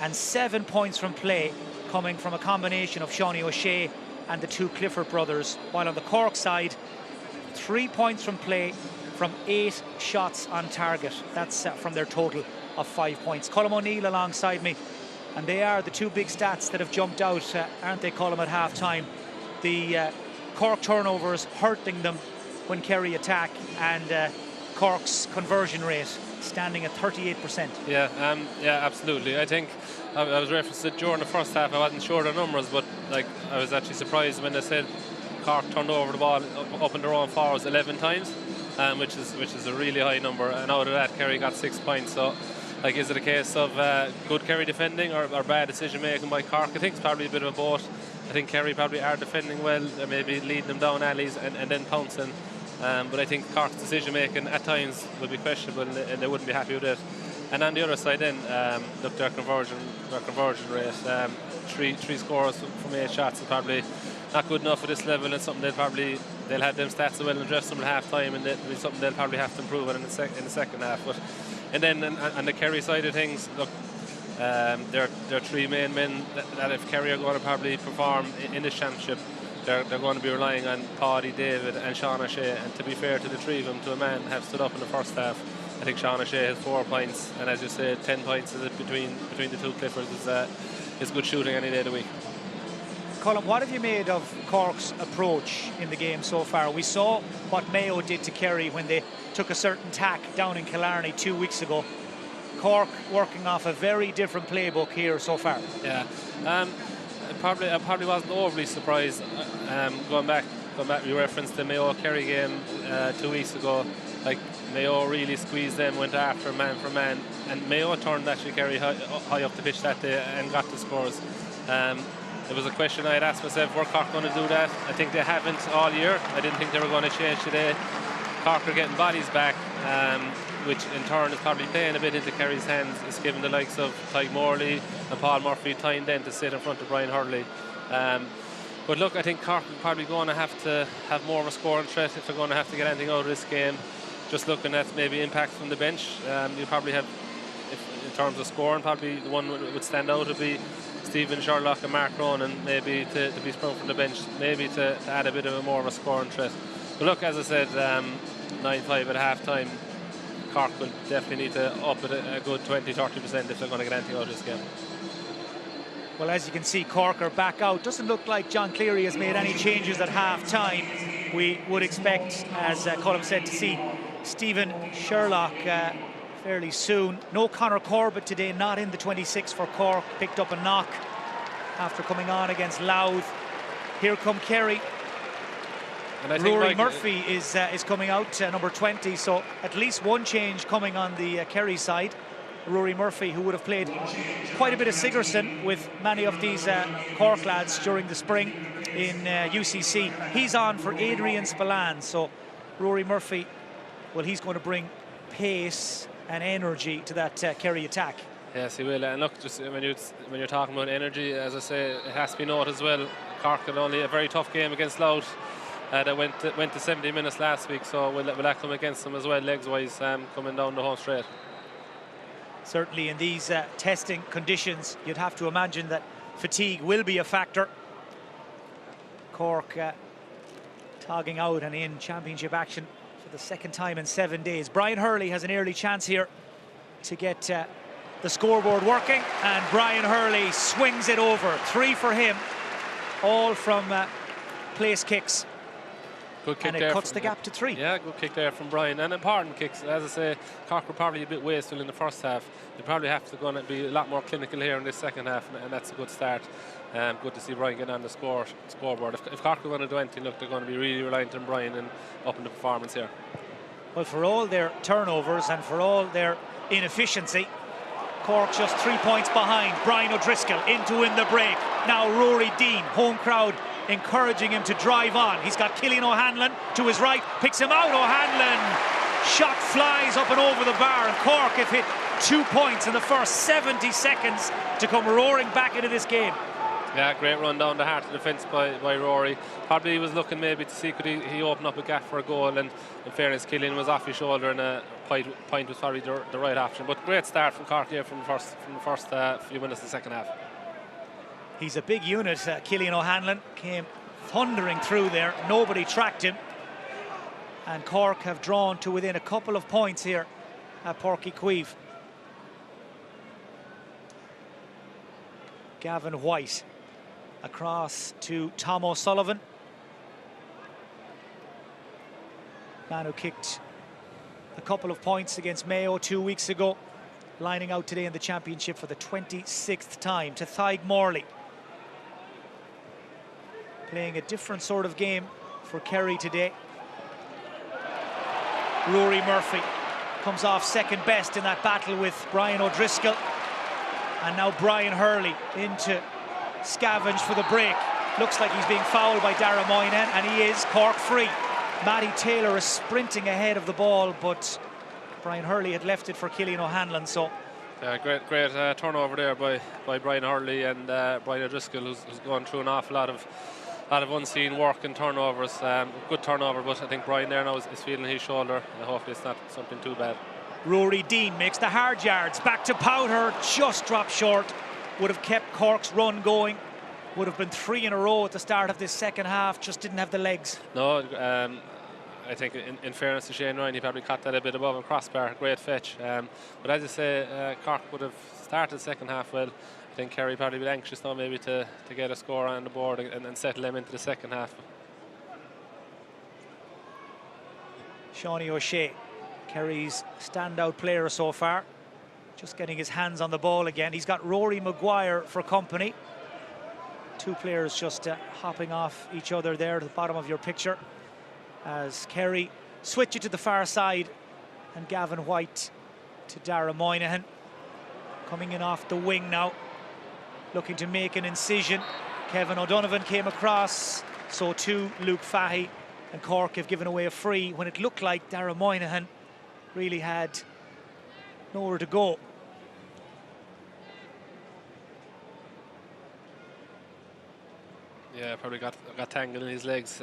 and 7 points from play coming from a combination of Seánie O'Shea and the two Clifford brothers. While on the Cork side, 3 points from play from 8 shots on target. That's from their total of 5 points. Colm O'Neill alongside me, and they are the two big stats that have jumped out, aren't they, Colm, at half-time? The Cork turnovers hurting them when Kerry attack, and Cork's conversion rate standing at 38%. Yeah, absolutely. I think I was referenced it during the first half. I wasn't sure of the numbers, but like I was actually surprised when they said Cork turned over the ball up in their own forwards 11 times, which is a really high number. And out of that, Kerry got 6 points. So, like, is it a case of good Kerry defending or bad decision making by Cork? I think it's probably a bit of a both. I think Kerry probably are defending well, maybe leading them down alleys and then pouncing. But I think Cork's decision making at times would be questionable, and they wouldn't be happy with it. And on the other side then, look, their conversion rate, three scores from 8 shots is probably not good enough at this level, and something they'll have them stats well and address them at half time, and it'll be something they'll probably have to improve on in the second half. But and then on the Kerry side of things, look, there are 3 main men that if Kerry are going to probably perform in this championship, they're going to be relying on Paddy, David and Sean O'Shea, and to be fair to the 3 of them, to a man, have stood up in the first half. I think Sean O'Shea has 4 points, and as you said, 10 points between the two Cliffords is good shooting any day of the week. Colin, what have you made of Cork's approach in the game so far? We saw what Mayo did to Kerry when they took a certain tack down in Killarney 2 weeks ago. Cork working off a very different playbook here so far. Yeah, I probably wasn't overly surprised. Going back, we referenced the Mayo Kerry game 2 weeks ago. Like, Mayo really squeezed them, went after man for man, and Mayo turned actually Kerry high up the pitch that day and got the scores. There was a question I had asked myself, were Cork going to do that? I think they haven't all year. I didn't think they were going to change today. Cork are getting bodies back, which in turn is probably playing a bit into Kerry's hands. It's given the likes of Tyke Morley and Paul Murphy time then to sit in front of Brian Hurley. But look, I think Cork are probably going to have more of a scoring threat if they're going to have to get anything out of this game. Just looking at maybe impact from the bench, you probably have, in terms of scoring, probably the one would stand out would be Stephen Sherlock and Mark Ronan, maybe to be sprung from the bench, maybe to add a bit of a more of a scoring threat. But look, as I said, 9-5 at half time, Cork will definitely need to up it a good 20-30% if they're going to get anything out of this game. Well, as you can see, Cork are back out. Doesn't look like John Cleary has made any changes at half time. We would expect, as Colin said, to see Stephen Sherlock fairly soon. No Conor Corbett today, not in the 26 for Cork. Picked up a knock after coming on against Louth. Here come Kerry. And I think Rory Murphy is coming out, number 20. So at least one change coming on the Kerry side. Rory Murphy, who would have played quite a bit of Sigerson with many of these Cork lads during the spring in UCC. He's on for Adrian Spillane. So Rory Murphy, well, he's going to bring pace and energy to that Kerry attack. Yes, he will. And look, just when you're talking about energy, as I say, it has to be noted as well. Cork had only a very tough game against Louth. That went to 70 minutes last week, so will that come against them as well, legs-wise, coming down the home straight? Certainly in these testing conditions, you'd have to imagine that fatigue will be a factor. Cork togging out and in championship action for the second time in 7 days. Brian Hurley has an early chance here to get the scoreboard working, and Brian Hurley swings it over. 3 for him, all from place kicks. Good kick, and it cuts the gap to 3. Yeah, good kick there from Brian, and important kicks. As I say, Cork were probably a bit wasteful in the first half. They probably have to go and be a lot more clinical here in this second half, and that's a good start. Good to see Brian get on the scoreboard. If Cork are going to do anything, look, they're going to be really reliant on Brian and up in the performance here. Well, for all their turnovers and for all their inefficiency, Cork just 3 points behind. Brian O'Driscoll in to win the break. Now Rory Dean, home crowd encouraging him to drive on. He's got Cillian O'Hanlon to his right, picks him out. O'Hanlon, shot flies up and over the bar, and Cork have hit 2 points in the first 70 seconds to come roaring back into this game. Yeah, great run down the heart of the defence by Rory. Probably he was looking maybe to see could he open up a gap for a goal, and in fairness, Cillian was off his shoulder, and a point was probably the right option. But great start from Cork here from the first few minutes of the second half. He's a big unit, Cillian O'Hanlon. Came thundering through there. Nobody tracked him. And Cork have drawn to within a couple of points here at Páirc Queeve. Gavin White across to Tom O'Sullivan. Man who kicked a couple of points against Mayo 2 weeks ago. Lining out today in the championship for the 26th time to Tyke Morley. Playing a different sort of game for Kerry today. Rory Murphy comes off second best in that battle with Brian O'Driscoll. And now Brian Hurley into scavenge for the break. Looks like he's being fouled by Dara Moynihan, and he is. Cork free. Matty Taylor is sprinting ahead of the ball, but Brian Hurley had left it for Cillian O'Hanlon, so... Great turnover there by Brian Hurley and Brian O'Driscoll, who's gone through an awful lot of unseen work and turnovers. Good turnover, but I think Brian there now is feeling his shoulder. Hopefully it's not something too bad. Rory Deane makes the hard yards. Back to Powder, just dropped short. Would have kept Cork's run going. Would have been 3 in a row at the start of this second half. Just didn't have the legs. No, I think in fairness to Shane Ryan, he probably caught that a bit above a crossbar. Great fetch. But as you say, Cork would have started the second half well. I think Kerry probably be anxious now maybe to get a score on the board and settle them into the second half. Seanie O'Shea, Kerry's standout player so far, just getting his hands on the ball again. He's got Rory Maguire for company. 2 players just hopping off each other there at the bottom of your picture, as Kerry switch it to the far side, and Gavin White to Dara Moynihan. Coming in off the wing now, looking to make an incision. Kevin O'Donovan came across, so too Luke Fahy, and Cork have given away a free when it looked like Dara Moynihan really had nowhere to go. Yeah, probably got tangled in his legs.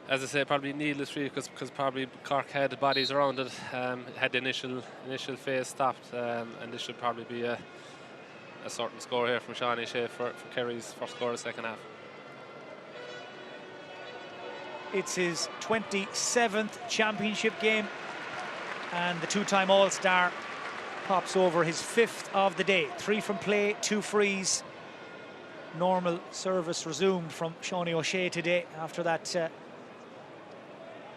As I say, probably needless really, because probably Cork had bodies around it, had the initial phase stopped, and this should probably be a certain score here from Seanie O'Shea for Kerry's first score of the second half. It's his 27th championship game, and the 2-time All-Star pops over his 5th of the day. 3 from play, 2 frees. Normal service resumed from Seanie O'Shea today after that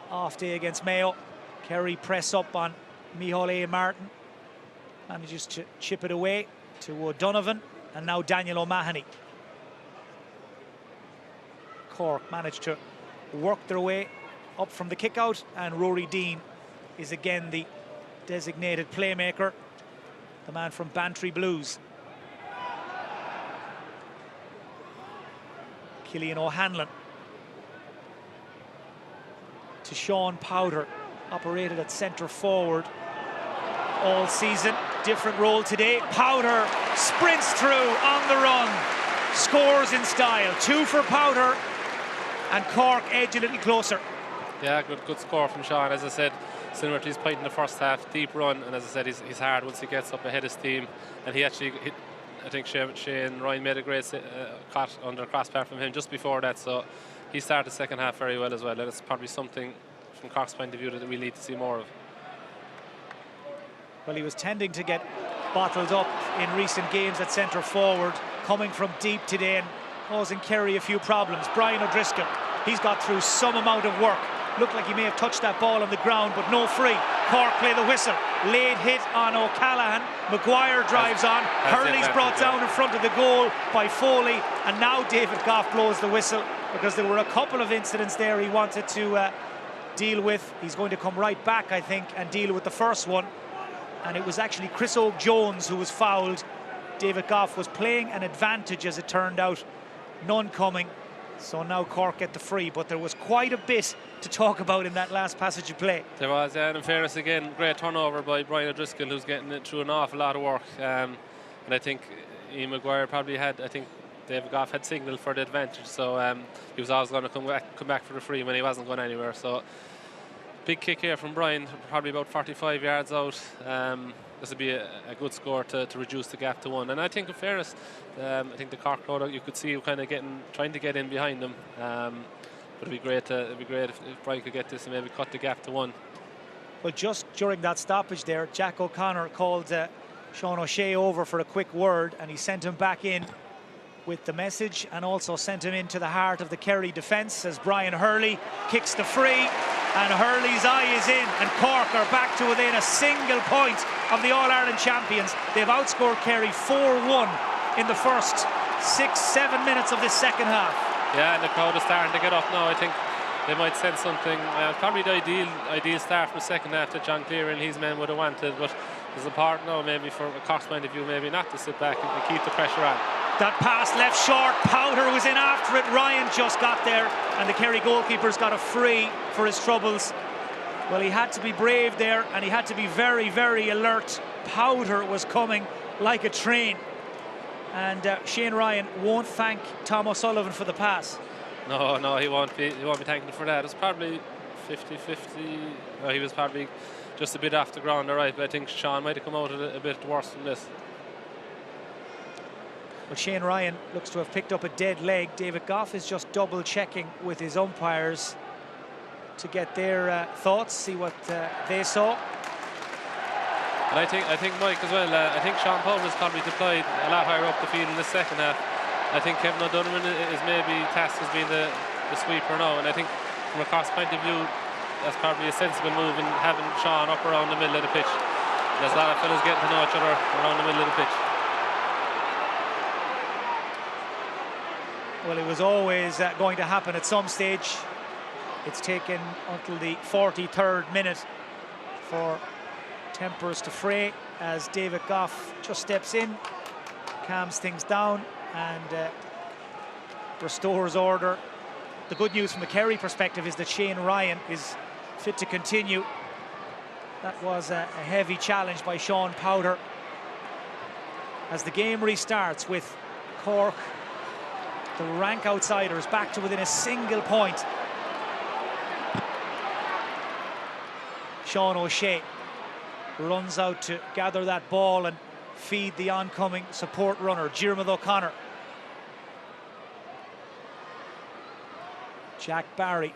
off day against Mayo. Kerry press up on Micheál A. Martin, manages to chip it away to O'Donovan, and now Daniel O'Mahony. Cork managed to work their way up from the kick out, and Rory Deane is again the designated playmaker, the man from Bantry Blues. Cillian O'Hanlon to Sean Powder, operated at centre forward all season. Different role today. Powder sprints through on the run, scores in style. 2 for Powder, and Cork edge a little closer. Yeah, good score from Sean. As I said, similar to his point in the first half, deep run, and as I said, he's hard once he gets up ahead of steam, and he actually hit. I think Shane Ryan made a great cut under crossbar from him just before that, so he started the second half very well as well, and it's probably something from Cork's point of view that we need to see more of. Well, he was tending to get bottled up in recent games at centre forward, coming from deep today and causing Kerry a few problems. Brian O'Driscoll, he's got through some amount of work. Looked like he may have touched that ball on the ground, but no free. Cork play the whistle. Late hit on O'Callaghan. Maguire drives on. Hurley's brought down in front of the goal by Foley, and now David Goff blows the whistle because there were a couple of incidents there he wanted to deal with. He's going to come right back, I think, and deal with the first one, and it was actually Chris Oak-Jones who was fouled. David Goff was playing an advantage, as it turned out. None coming, so now Cork get the free, but there was quite a bit to talk about in that last passage of play. There was, and in fairness again, great turnover by Brian O'Driscoll, who's getting it through an awful lot of work, and I think Ian Maguire probably had, I think David Goff had signalled for the advantage, so he was always going to come back for the free when he wasn't going anywhere. So big kick here from Brian, probably about 45 yards out. This would be a good score to reduce the gap to 1. And I think, in fairness, I think the Cork crowd, you could see kind of trying to get in behind them. But it'd be great if Brian could get this and maybe cut the gap to 1. Well, just during that stoppage there, Jack O'Connor called Sean O'Shea over for a quick word, and he sent him back in with the message, and also sent him into the heart of the Kerry defence as Brian Hurley kicks the free, and Hurley's eye is in, and Cork are back to within a single point of the All-Ireland champions. They've outscored Kerry 4-1 in the first 6-7 minutes of this second half. Yeah, and the crowd is starting to get up now. I think they might sense something. Probably the ideal start from the second half that John Cleary and his men would have wanted, but it's important now, maybe from a Cork's point of view, maybe not to sit back and keep the pressure on. That pass left short, Powder was in after it, Ryan just got there, and the Kerry goalkeeper's got a free for his troubles. Well, he had to be brave there, and he had to be very, very alert. Powder was coming like a train, and Shane Ryan won't thank Tom O'Sullivan for the pass. No, he won't be thanking him for that. It's probably 50-50. No, he was probably just a bit off the ground, all right, but I think Sean might have come out a bit worse than this. Well, Shane Ryan looks to have picked up a dead leg. David Goff is just double checking with his umpires to get their thoughts, see what they saw. And I think Mike as well, I think Sean Powell was probably deployed a lot higher up the field in the second half. I think Kevin O'Donovan is maybe tasked as being the sweeper now, and I think from a cost point of view that's probably a sensible move in having Sean up around the middle of the pitch. There's a lot of fellas getting to know each other around the middle of the pitch. Well, it was always going to happen at some stage. It's taken until the 43rd minute for tempers to fray as David Goff just steps in, calms things down and restores order. The good news from a Kerry perspective is that Shane Ryan is fit to continue. That was a heavy challenge by Sean Powder. As the game restarts with Cork, the rank outsiders, back to within a single point. Sean O'Shea runs out to gather that ball and feed the oncoming support runner, Diarmuid O'Connor. Jack Barry.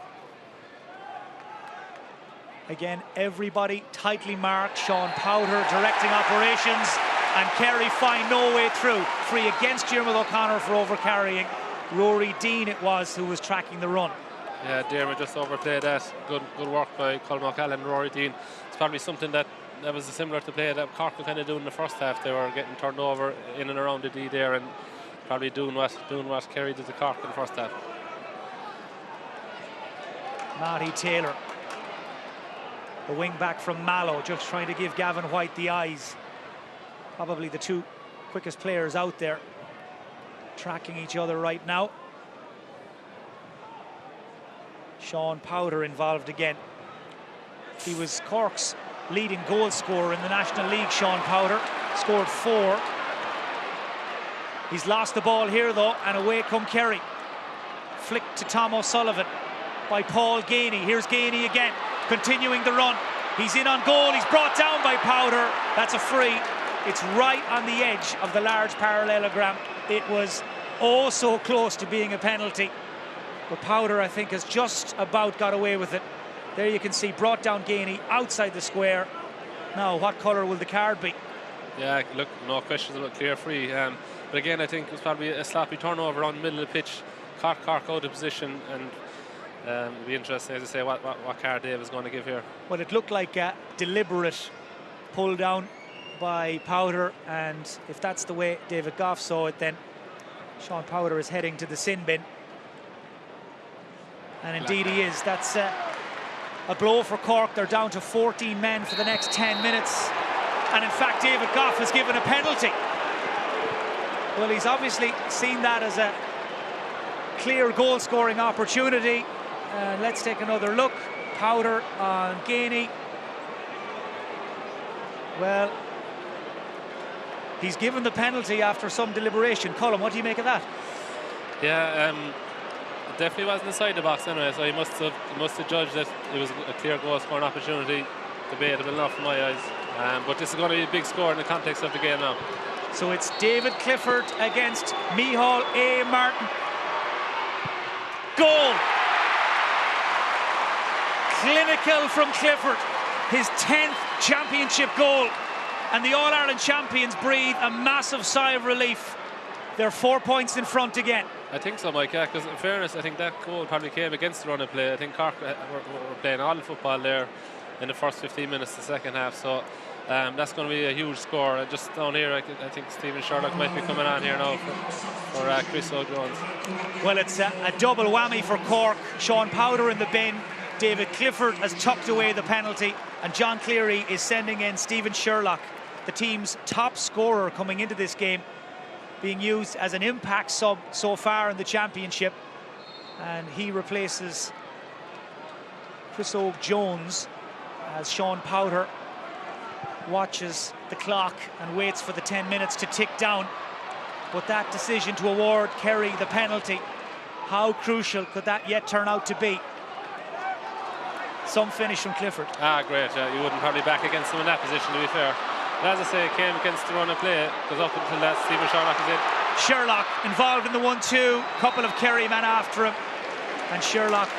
Again, everybody tightly marked. Sean Powder directing operations, and Kerry find no way through. Free against Diarmuid O'Connor for overcarrying. Rory Dean it was who was tracking the run. Yeah, Diarmuid just overplayed that. Good work by Colm O'Callaghan and Rory Dean. It's probably something that was similar to play that Cork were kind of doing in the first half. They were getting turned over in and around the D there, and probably doing what Kerry did to Cork in the first half. Matty Taylor, the wing back from Mallow, just trying to give Gavin White the eyes. Probably the two quickest players out there, tracking each other right now. Sean Powder involved again. He was Cork's leading goal scorer in the National League, Sean Powder. Scored 4. He's lost the ball here, though, and away come Kerry. Flicked to Tom O'Sullivan by Paul Gainey. Here's Gainey again, continuing the run. He's in on goal. He's brought down by Powder. That's a free. It's right on the edge of the large parallelogram. It was oh so close to being a penalty. But Powder, I think, has just about got away with it. There you can see, brought down Gainey outside the square. Now, what colour will the card be? Yeah, look, no questions about clear free. But again, I think it was probably a sloppy turnover on the middle of the pitch. Cork out of position, and it'll be interesting, as I say, what card Dave is going to give here. Well, it looked like a deliberate pull down by Powder, and if that's the way David Goff saw it, then Sean Powder is heading to the sin bin. And indeed he is. That's a blow for Cork. They're down to 14 men for the next 10 minutes. And in fact, David Goff has given a penalty. Well, he's obviously seen that as a clear goal-scoring opportunity. Let's take another look. Powder on Gainey. Well, he's given the penalty after some deliberation. Colm, what do you make of that? Yeah, it definitely wasn't inside the box anyway, so he must have judged that it was a clear goal-scoring opportunity. Debatable enough in my eyes. But this is going to be a big score in the context of the game now. So it's David Clifford against Micheál A. Martin. Goal! Clinical from Clifford. His 10th championship goal. And the All-Ireland champions breathe a massive sigh of relief. They're 4 points in front again. I think so, Mike, yeah, because in fairness, I think that goal probably came against the run of play. I think Cork were playing all the football there in the first 15 minutes of the second half, so that's going to be a huge score. Just down here, I think Stephen Sherlock might be coming on here now for Chris O'Jones. Well, it's a double whammy for Cork. Sean Powder in the bin, David Clifford has tucked away the penalty, and John Cleary is sending in Stephen Sherlock, the team's top scorer coming into this game, being used as an impact sub so far in the championship, and he replaces Chris O'Jones, as Sean Powder watches the clock and waits for the 10 minutes to tick down. But that decision to award Kerry the penalty, how crucial could that yet turn out to be? Some finish from Clifford. Great. You wouldn't probably back against him in that position, to be fair. But as I say, it came against the run of play, because up until that, Stephen Sherlock is in. Sherlock involved in the 1-2, couple of Kerry men after him, and Sherlock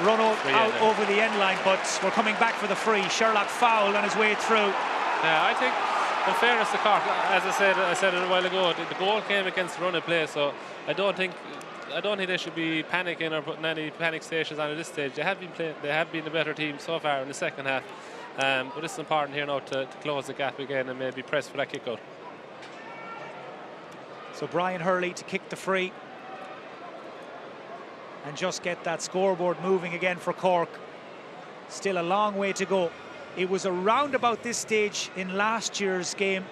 run out over the end line, but we're coming back for the free. Sherlock fouled on his way through. Yeah, I think, in fairness to Cork, as I said it a while ago, the goal came against the run of play, so I don't think they should be panicking or putting any panic stations on at this stage. They have been the better team so far in the second half, but it's important here now to close the gap again and maybe press for that kick out. So Brian Hurley to kick the free and just get that scoreboard moving again for Cork. Still a long way to go. It was around about this stage in last year's game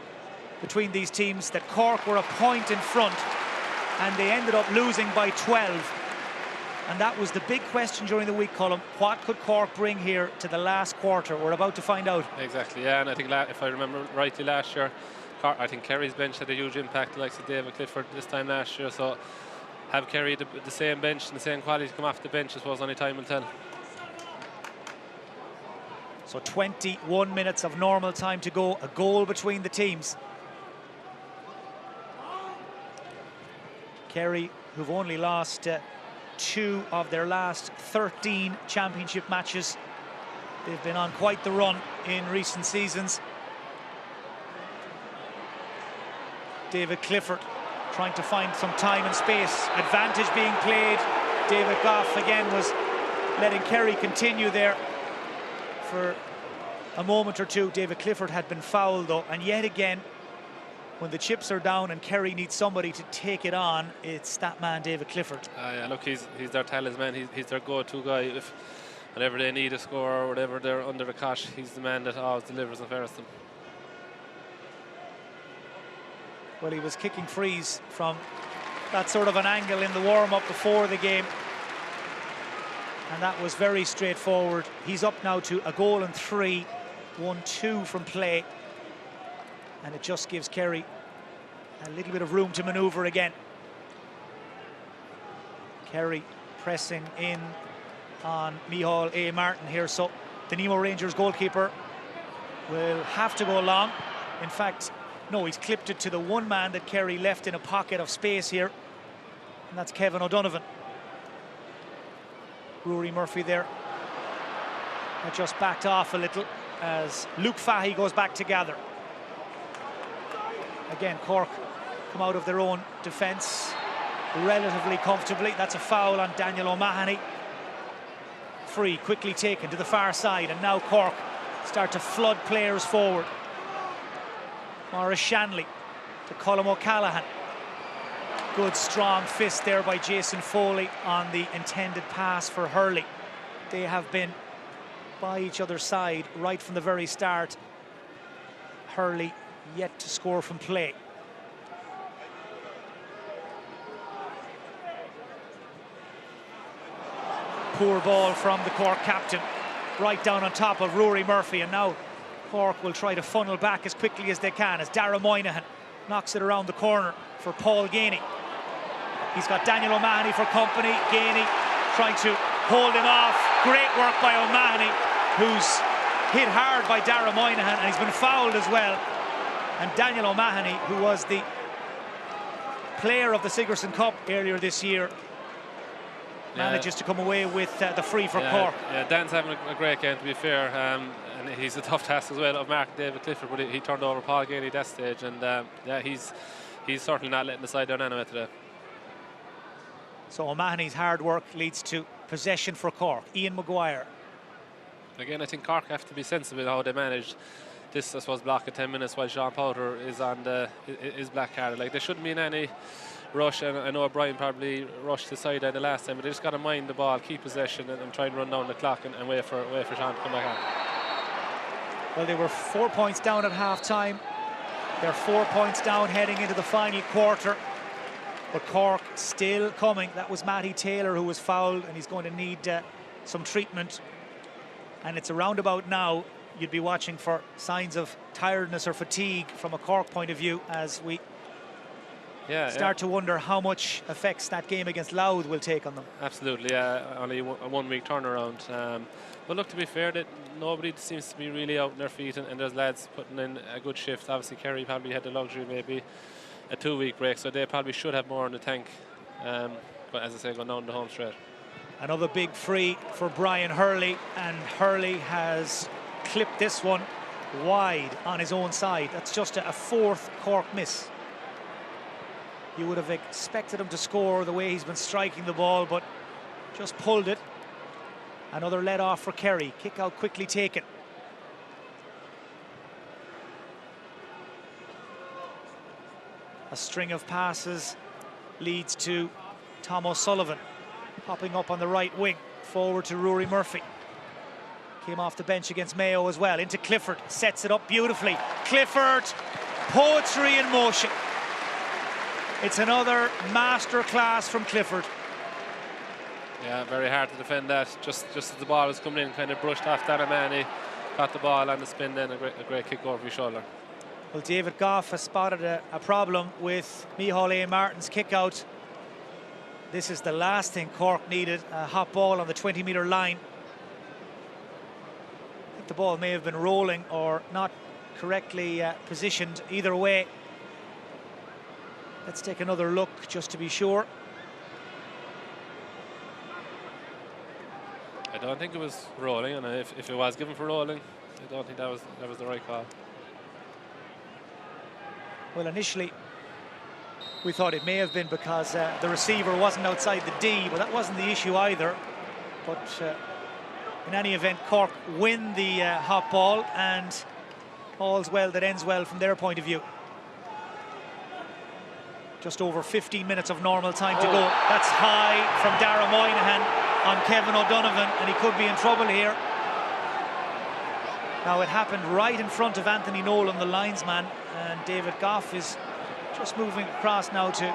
between these teams that Cork were a point in front, and they ended up losing by 12. And that was the big question during the week, Colm. What could Cork bring here to the last quarter? We're about to find out. Exactly, yeah, and I think if I remember rightly last year, I think Kerry's bench had a huge impact, like David Clifford this time last year, so have Kerry the same bench and the same quality come off the bench, I suppose only time will tell. So 21 minutes of normal time to go, a goal between the teams. Kerry, who've only lost 2 of their last 13 championship matches. They've been on quite the run in recent seasons. David Clifford trying to find some time and space. Advantage being played. David Goff again was letting Kerry continue there for a moment or two. David Clifford had been fouled though, and yet again, when the chips are down and Kerry needs somebody to take it on, it's that man, David Clifford. Yeah, look, he's their talisman. He's their go-to guy. If whenever they need a score or whatever, they're under the cosh, he's the man that always delivers in fairness to them. Well, he was kicking frees from that sort of an angle in the warm-up before the game, and that was very straightforward. He's up now to a goal and 3, 1-2 from play, and it just gives Kerry a little bit of room to manoeuvre again. Kerry pressing in on Micheál A. Martin here, so the Nemo Rangers goalkeeper will have to go long. In fact, no, he's clipped it to the one man that Kerry left in a pocket of space here, and that's Kevin O'Donovan. Rory Murphy there had just backed off a little as Luke Fahy goes back to gather. Again, Cork come out of their own defence relatively comfortably. That's a foul on Daniel O'Mahony. Free quickly taken to the far side, and now Cork start to flood players forward. Maurice Shanley to Colm O'Callaghan. Good strong fist there by Jason Foley on the intended pass for Hurley. They have been by each other's side right from the very start. Hurley yet to score from play. Poor ball from the Cork captain, right down on top of Rory Murphy, and now Cork will try to funnel back as quickly as they can as Dara Moynihan knocks it around the corner for Paul Ganey. He's got Daniel O'Mahony for company. Ganey trying to hold him off. Great work by O'Mahony, who's hit hard by Dara Moynihan, and he's been fouled as well. And Daniel O'Mahony, who was the player of the Sigerson Cup earlier this year, manages to come away with the free for Cork. Yeah, Dan's having a great game, to be fair, and he's a tough task as well of Mark David Clifford, but he turned over Paul Ganey at that stage, and yeah, he's certainly not letting the side down anyway today. So O'Mahony's hard work leads to possession for Cork. Ian Maguire. Again, I think Cork have to be sensible how they manage this, I suppose, block of 10 minutes while Sean Powder is on is black carded. Like, there shouldn't be any rush, and I know Brian probably rushed the side end the last time, but they just got to mind the ball, keep possession, and try and run down the clock and wait for Sean to come back on. Well, they were 4 points down at half-time. They're 4 points down heading into the final quarter. But Cork still coming. That was Matty Taylor who was fouled, and he's going to need some treatment. And it's a roundabout now you'd be watching for signs of tiredness or fatigue from a Cork point of view, as we start to wonder how much effects that game against Louth will take on them. Absolutely, only a 1 week turnaround. But look, to be fair, that nobody seems to be really out on their feet, and there's lads putting in a good shift. Obviously, Kerry probably had the luxury maybe a 2 week break, so they probably should have more in the tank. But as I say, going down the home straight. Another big free for Brian Hurley, and Hurley has clipped this one wide on his own side. That's just a fourth Cork miss. You would have expected him to score the way he's been striking the ball, but just pulled it. Another let off for Kerry. Kick out quickly taken. A string of passes leads to Tom O'Sullivan popping up on the right wing, forward to Rory Murphy. Came off the bench against Mayo as well. Into Clifford, sets it up beautifully. Clifford, poetry in motion. It's another masterclass from Clifford. Yeah, very hard to defend that. Just as the ball was coming in, kind of brushed off Danamani, caught the ball on the spin, then a great kick over his shoulder. Well, David Goff has spotted a problem with Micheál A. Martin's kick out. This is the last thing Cork needed, a hot ball on the 20-metre line. I think the ball may have been rolling or not correctly positioned. Either way, let's take another look just to be sure. I don't think it was rolling, and if it was given for rolling, I don't think that was the right call. Well, initially we thought it may have been because the receiver wasn't outside the D, but that wasn't the issue either. But in any event, Cork win the hot ball, and all's well that ends well from their point of view. Just over 15 minutes of normal time to go. That's high from Dara Moynihan on Kevin O'Donovan, and he could be in trouble here. Now, it happened right in front of Anthony Nolan, the linesman, and David Goff is just moving across now to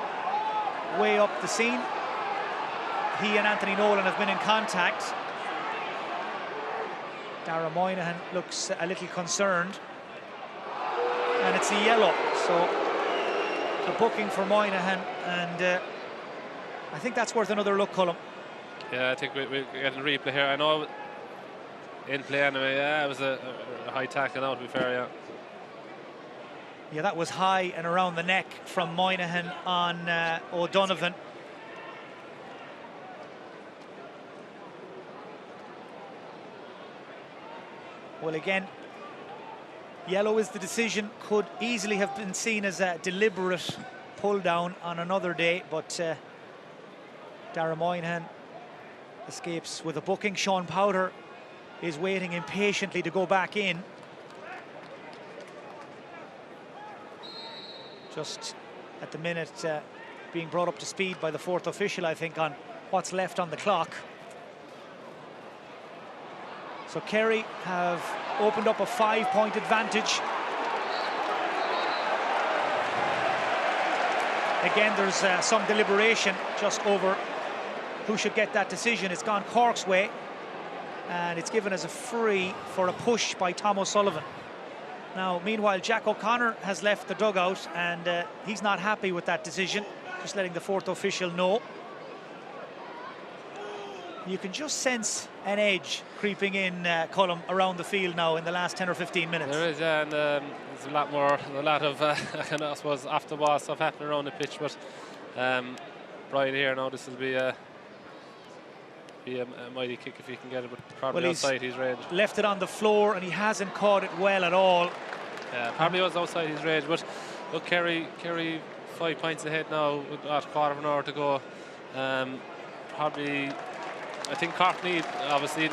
weigh up the scene. He and Anthony Nolan have been in contact. Dara Moynihan looks a little concerned, and it's a yellow, so a booking for Moynihan, and I think that's worth another look, Colm. Yeah, I think we're getting a replay here. I know in play anyway. Yeah, it was a high tackle now, to be fair. Yeah. Yeah, that was high and around the neck from Moynihan on O'Donovan. Well, again, yellow is the decision. Could easily have been seen as a deliberate pull down on another day, but Dara Moynihan escapes with a booking. Sean Powder is waiting impatiently to go back in. Just at the minute being brought up to speed by the fourth official, I think, on what's left on the clock. So Kerry have opened up a 5-point advantage. Again, there's some deliberation just over who should get that decision. It's gone Cork's way, and it's given as a free for a push by Tom O'Sullivan. Now, meanwhile, Jack O'Connor has left the dugout, and he's not happy with that decision, just letting the fourth official know. You can just sense an edge creeping in, Colm, around the field now in the last 10 or 15 minutes. There is, and there's a lot of, I suppose, off the ball stuff happening around the pitch, but right here now, this will be a mighty kick if he can get it, but probably outside his range. Left it on the floor, and he hasn't caught it well at all. Yeah, probably was outside his range, but look, Kerry 5 points ahead now with a quarter of an hour to go. Probably, I think Cork need, obviously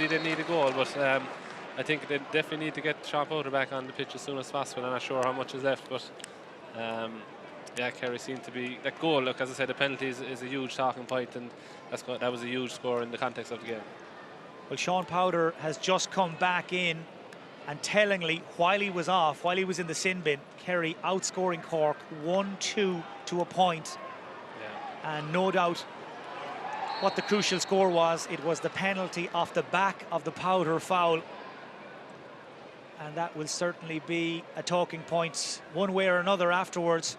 they need a goal, but I think they definitely need to get Sean Powder back on the pitch as soon as possible. I'm not sure how much is left, but yeah, Kerry seem to be, that goal, look, as I said, the penalty is a huge talking point, and that was a huge score in the context of the game. Well, Sean Powder has just come back in, and tellingly, while he was off, while he was in the sin bin, Kerry outscoring Cork 1-2 to a point. Yeah. And no doubt what the crucial score was, it was the penalty off the back of the Powder foul. and that will certainly be a talking point one way or another afterwards.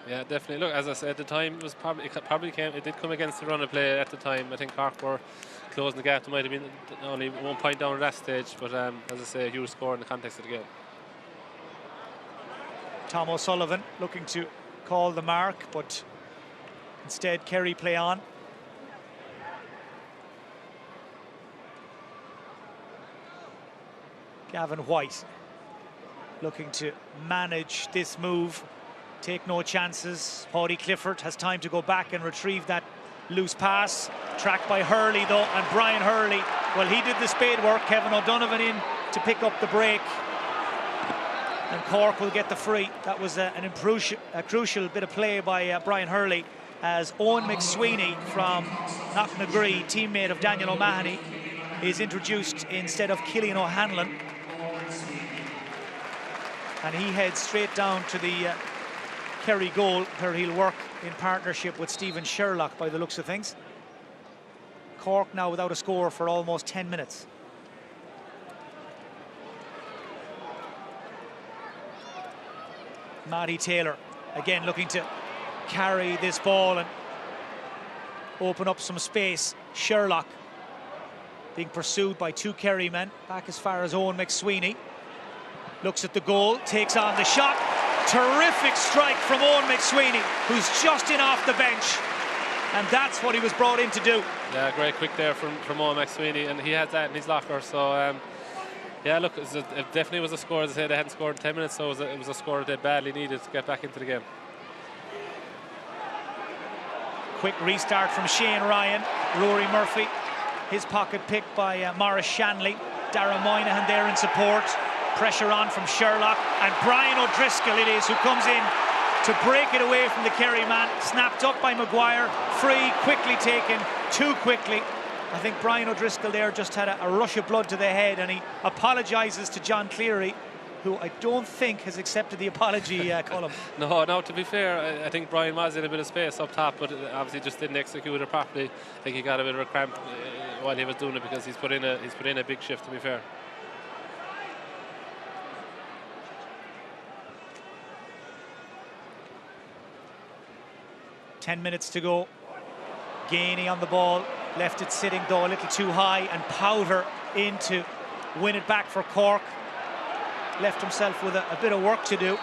Yeah, definitely. Look, as I said, the time was it did come against the run of play at the time. I think Cork were closing the gap. There might have been only 1 point down at that stage, but as I say, a huge score in the context of the game. Tom O'Sullivan looking to call the mark, but instead Kerry play on. Gavin White looking to manage this move, take no chances. Paudie Clifford has time to go back and retrieve that loose pass. Tracked by Hurley though, and Brian Hurley, well, he did the spade work. Kevin O'Donovan in to pick up the break, and Cork will get the free. That was a crucial bit of play by Brian Hurley, as Owen McSweeney from Knocknagree, teammate of Daniel O'Mahony, is introduced instead of Cillian O'Hanlon, and he heads straight down to the Kerry goal, where he'll work in partnership with Stephen Sherlock by the looks of things. Cork now without a score for almost 10 minutes. Matty Taylor again looking to carry this ball and open up some space. Sherlock being pursued by 2 Kerry men, back as far as Owen McSweeney. Looks at the goal, takes on the shot. Terrific strike from Owen McSweeney, who's just in off the bench, and that's what he was brought in to do. Yeah, great quick there from Owen McSweeney, and he had that in his locker. So yeah, look, it definitely was a score. As I said, they hadn't scored in 10 minutes, so it was a score that they badly needed to get back into the game. Quick restart from Shane Ryan. Rory Murphy, his pocket picked by Maurice Shanley. Dara Moynihan there in support. Pressure on from Sherlock, and Brian O'Driscoll it is who comes in to break it away from the Kerry man. Snapped up by Maguire, free, quickly taken, too quickly. I think Brian O'Driscoll there just had a rush of blood to the head, and he apologises to John Cleary, who I don't think has accepted the apology, Colm. No, to be fair, I think Brian was in a bit of space up top, but obviously just didn't execute it properly. I think he got a bit of a cramp while he was doing it, because he's put in a big shift, to be fair. Ten minutes to go. Gainey on the ball, left it sitting though a little too high, and Powder in to win it back for Cork. Left himself with a bit of work to do.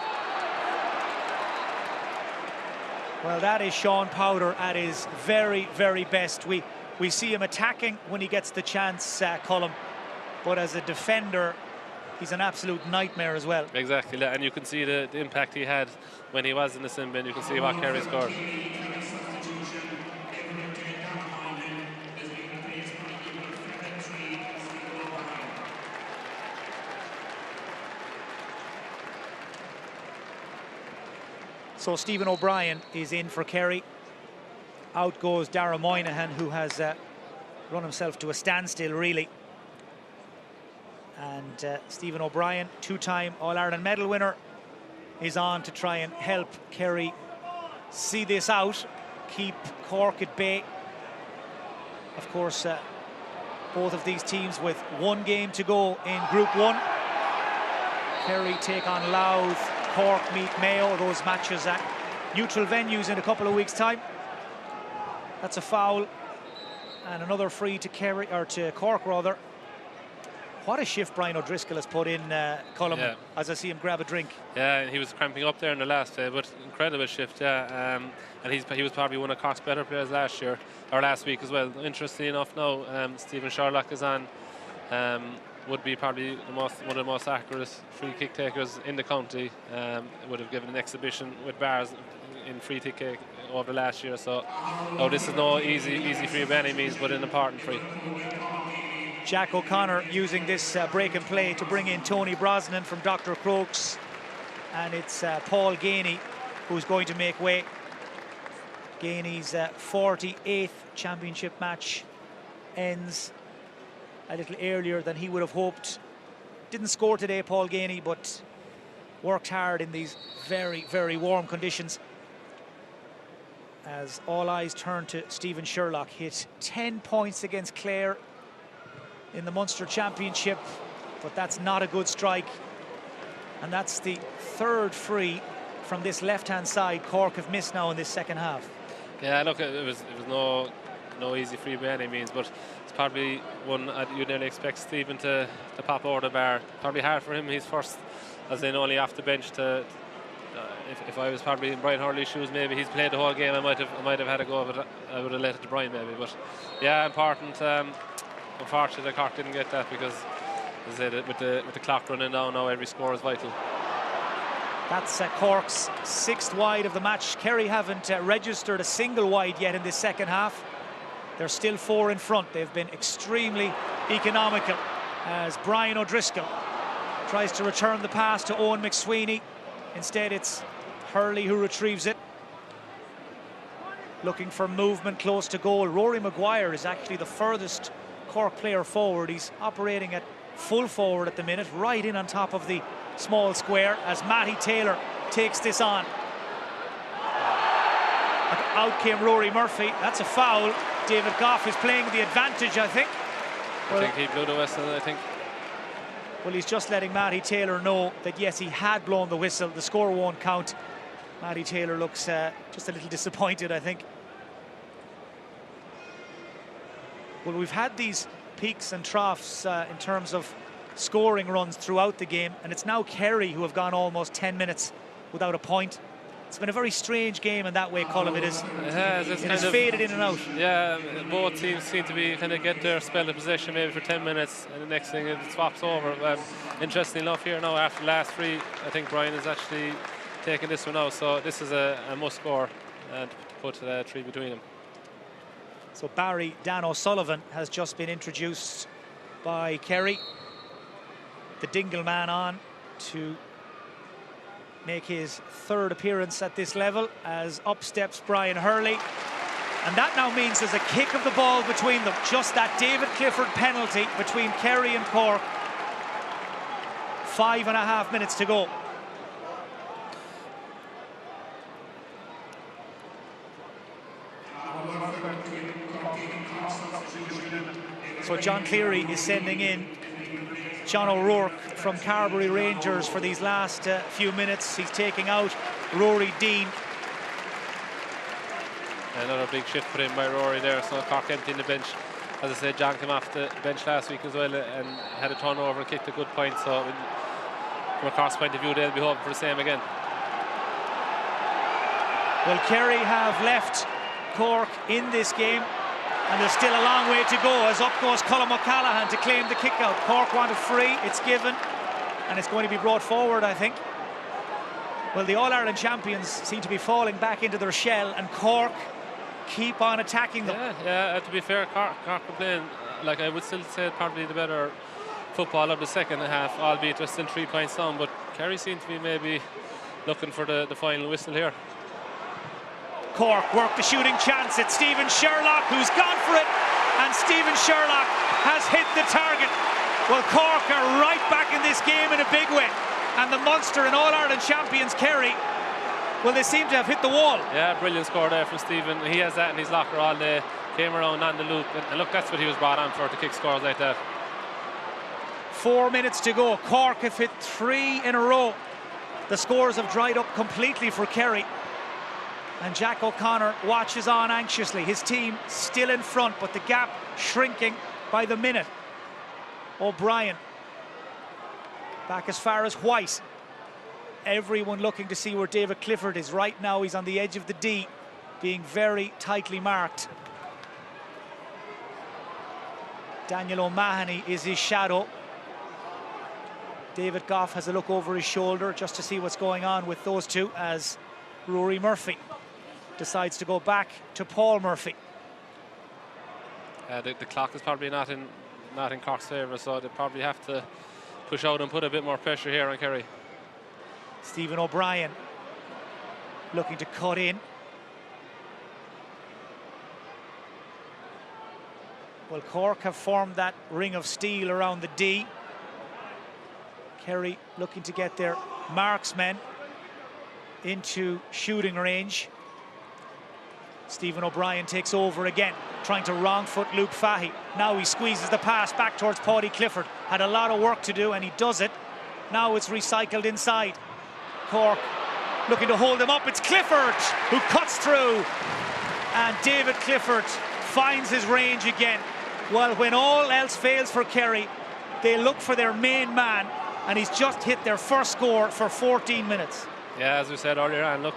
Well, that is Sean Powder at his very, very best. We see him attacking when he gets the chance, Colm, but as a defender, he's an absolute nightmare as well. Exactly, and you can see the impact he had when he was in the sin bin. You can see what Kerry scored. So Stephen O'Brien is in for Kerry. Out goes Dara Moynihan, who has run himself to a standstill, really. And Stephen O'Brien, 2-time All-Ireland medal winner, is on to try and help Kerry see this out, keep Cork at bay. Of course, both of these teams with 1 game to go in Group 1. Kerry take on Louth, Cork meet Mayo. Those matches at neutral venues in a couple of weeks' time. That's a foul, and another free to Kerry, or to Cork rather. What a shift Brian O'Driscoll has put in, Colm, yeah, as I see him grab a drink. Yeah, he was cramping up there in the last day, but incredible shift, yeah. And he was probably one of Cork's better players last week as well. Interestingly enough now, Stephen Sherlock is on. Would be probably one of the most accurate free kick takers in the county. Would have given an exhibition with bars in free kick over the last year. So, this is no easy free by any means, but an important free. Jack O'Connor using this break and play to bring in Tony Brosnan from Dr. Crokes, and it's Paul Gainey who's going to make way. Gainey's 48th championship match ends a little earlier than he would have hoped. Didn't score today, Paul Gainey, but worked hard in these very, very warm conditions. As all eyes turn to Stephen Sherlock, hit 10 points against Clare in the Munster Championship. but that's not a good strike. And that's the third free from this left-hand side Cork have missed now in this second half. Yeah, look, it was no easy free by any means, but it's probably one you'd nearly expect Stephen to pop over the bar. Probably hard for him. He's first, as in only off the bench. If I was probably in Brian Hurley's shoes, maybe he's played the whole game. I might have had a go, but I would have let it to Brian maybe. But yeah, important. Unfortunately, Cork didn't get that because, as I said, with the clock running down now, every score is vital. That's Cork's 6th wide of the match. Kerry haven't registered a single wide yet in this second half. They're still 4 in front. They've been extremely economical as Brian O'Driscoll tries to return the pass to Owen McSweeney. Instead, it's Hurley who retrieves it. Looking for movement close to goal. Rory Maguire is actually the furthest Cork player forward. He's operating at full forward at the minute, right in on top of the small square as Matty Taylor takes this on. Out came Rory Murphy. That's a foul. David Goff is playing the advantage, I think. I think he blew the whistle, I think. Well, he's just letting Matty Taylor know that, yes, he had blown the whistle. The score won't count. Matty Taylor looks just a little disappointed, I think. Well, we've had these peaks and troughs in terms of scoring runs throughout the game, and it's now Kerry who have gone almost 10 minutes without a point. It's been a very strange game in that way, Colm. It has faded in and out. Yeah, both teams seem to be kind of get their spell of possession maybe for 10 minutes, and the next thing it swaps over. Interesting enough here now, after the last three, I think Brian is actually taking this one now, so this is a must score and to put 3 between them. So Barry Dan O'Sullivan has just been introduced by Kerry. The Dingle man on to make his 3rd appearance at this level as up steps Brian Hurley. And that now means there's a kick of the ball between them. Just that David Clifford penalty between Kerry and Cork. 5.5 minutes to go. So John Cleary is sending in John O'Rourke from Carberry Rangers for these last few minutes. He's taking out Rory Dean. Another big shift put in by Rory there, so Cork emptying the bench. As I said, John came off the bench last week as well and had a turnover and kicked a good point, so from a Cork's point of view, they'll be hoping for the same again. Well, Kerry have left Cork in this game, and there's still a long way to go as up goes Colm O'Callaghan to claim the kick out. Cork want a free, it's given, and it's going to be brought forward, I think. Well, the All-Ireland champions seem to be falling back into their shell, and Cork keep on attacking them. Yeah, to be fair, Cork are playing, like I would still say, probably the better football of the second half, albeit they're still 3 points down, but Kerry seem to be maybe looking for the final whistle here. Cork work the shooting chance. It's Stephen Sherlock who's gone for it, and Stephen Sherlock has hit the target. Well, Cork are right back in this game in a big way, and the Munster and All-Ireland champions Kerry, well, they seem to have hit the wall. Yeah, brilliant score there from Stephen. He has that in his locker all day. Came around on the loop, and look, that's what he was brought on for, to kick scores like that. 4 minutes to go. Cork have hit 3 in a row. The scores have dried up completely for Kerry. And Jack O'Connor watches on anxiously. His team still in front, but the gap shrinking by the minute. O'Brien back as far as White. Everyone looking to see where David Clifford is. Right now he's on the edge of the D, being very tightly marked. Daniel O'Mahony is his shadow. David Goff has a look over his shoulder just to see what's going on with those two as Rory Murphy decides to go back to Paul Murphy. The clock is probably not in Cork's favour, so they probably have to push out and put a bit more pressure here on Kerry. Stephen O'Brien looking to cut in. Well, Cork have formed that ring of steel around the D. Kerry looking to get their marksmen into shooting range. Stephen O'Brien takes over again, trying to wrong foot Luke Fahey. Now he squeezes the pass back towards Páirc Clifford. Had a lot of work to do and he does it. Now it's recycled inside. Cork looking to hold him up. It's Clifford who cuts through. And David Clifford finds his range again. Well, when all else fails for Kerry, they look for their main man, and he's just hit their first score for 14 minutes. Yeah, as we said earlier on, look,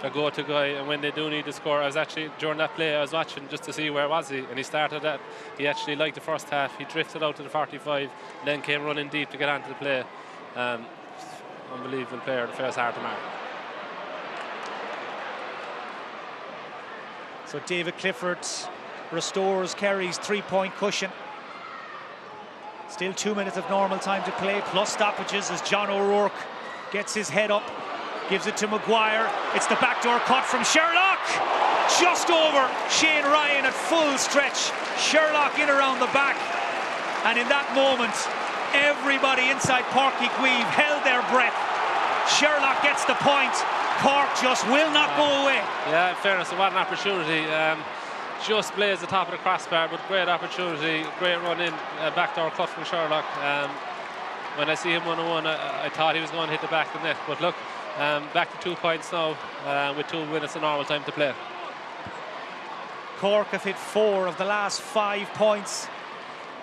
their go-to guy, and when they do need to score, I was actually, during that play, I was watching just to see where was he, and he started that. He actually liked the first half. He drifted out to the 45, then came running deep to get onto the play. Unbelievable player, the first hard to mark. So David Clifford restores Kerry's 3-point cushion. Still 2 minutes of normal time to play, plus stoppages as John O'Rourke gets his head up, gives it to Maguire. It's the backdoor cut from Sherlock, just over Shane Ryan at full stretch. Sherlock in around the back, and in that moment, everybody inside Páirc Clifford held their breath. Sherlock gets the point. Cork just will not go away. Yeah, in fairness, what an opportunity. Just blazed the top of the crossbar, but great opportunity, great run in, backdoor cut from Sherlock. When I see him 1-on-1, I thought he was going to hit the back of the net, but look, back to 2 points now with 2 minutes of normal time to play. Cork have hit 4 of the last 5 points,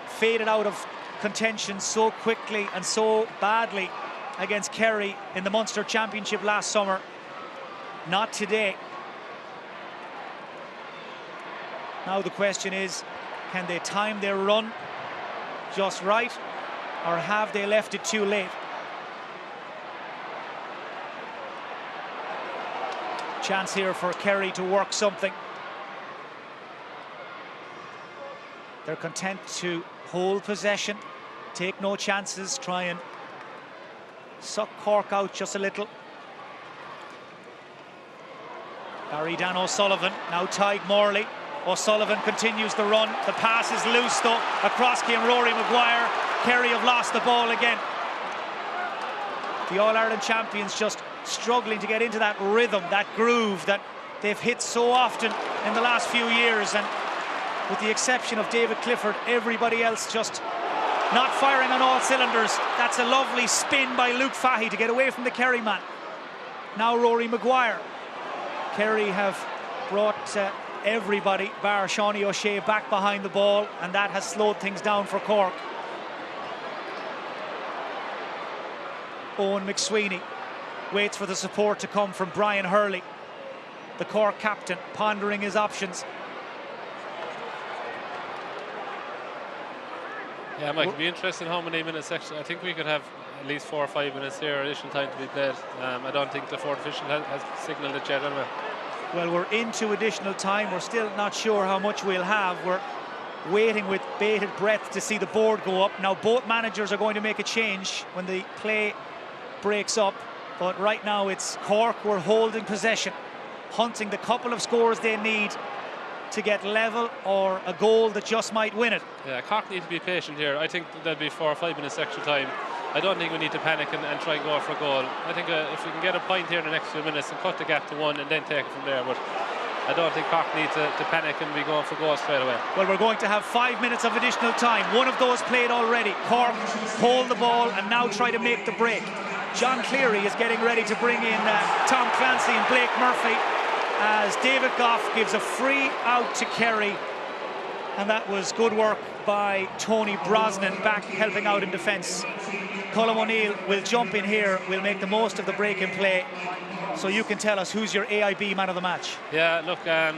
faded out of contention so quickly and so badly against Kerry in the Munster Championship last summer. Not today. Now the question is, can they time their run just right, or have they left it too late? Chance here for Kerry to work something. They're content to hold possession, take no chances, try and suck Cork out just a little. Barry Dan O'Sullivan, now Tig Morley. O'Sullivan continues the run. The pass is loose though. Across came Rory Maguire. Kerry have lost the ball again. The All-Ireland champions just struggling to get into that rhythm, that groove that they've hit so often in the last few years. And with the exception of David Clifford, everybody else just not firing on all cylinders. That's a lovely spin by Luke Fahey to get away from the Kerry man. Now Rory Maguire. Kerry have brought everybody, bar Seanie O'Shea, back behind the ball, and that has slowed things down for Cork. Owen McSweeney waits for the support to come from Brian Hurley, the Cork captain, pondering his options. Yeah, it might be interesting how many minutes actually. I think we could have at least 4 or 5 minutes here, additional time to be played. I don't think the fourth official has signalled it yet anyway. Well, we're into additional time. We're still not sure how much we'll have. We're waiting with bated breath to see the board go up. Now, both managers are going to make a change when the play breaks up. But right now, it's Cork. We're holding possession, hunting the couple of scores they need to get level or a goal that just might win it. Yeah, Cork need to be patient here. I think there'll be 4 or 5 minutes extra time. I don't think we need to panic and try and go for a goal. I think if we can get a point here in the next few minutes and cut the gap to 1 and then take it from there, but I don't think Cork need to panic and be going for goals straight away. Well, we're going to have 5 minutes of additional time. One of those played already. Cork hold the ball and now try to make the break. John Cleary is getting ready to bring in Tom Clancy and Blake Murphy as David Goff gives a free out to Kerry. And that was good work by Tony Brosnan, back helping out in defence. Colm O'Neill will jump in here, will make the most of the break in play. So you can tell us who's your AIB man of the match. Yeah, look, there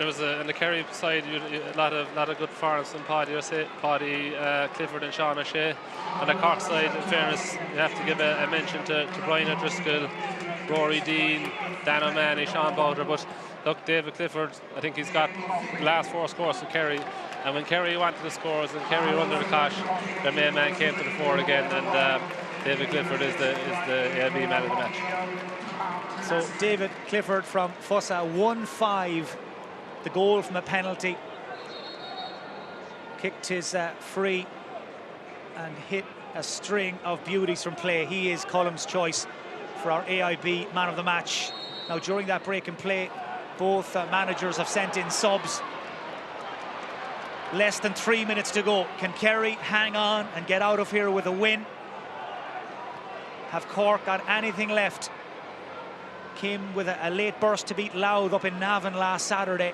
was on the Kerry side a lot of good performance from Páirc Clifford and Sean O'Shea. On the Cork side, in fairness, you have to give a mention to Brian O'Driscoll, Rory Dean, Dan O'Mahony, Sean Bowder. But look, David Clifford, I think he's got the last 4 scores for Kerry. And when Kerry wanted the scores and Kerry were under the cosh, their main man came to the fore again, and David Clifford is the AIB man of the match. So David Clifford from Fossa, 1-5, the goal from a penalty. Kicked his free and hit a string of beauties from play. He is Colm's choice for our AIB man of the match. Now during that break in play, Both managers have sent in subs. Less than 3 minutes to go. Can Kerry hang on and get out of here with a win? Have Cork got anything left? Came with a late burst to beat Louth up in Navan last Saturday.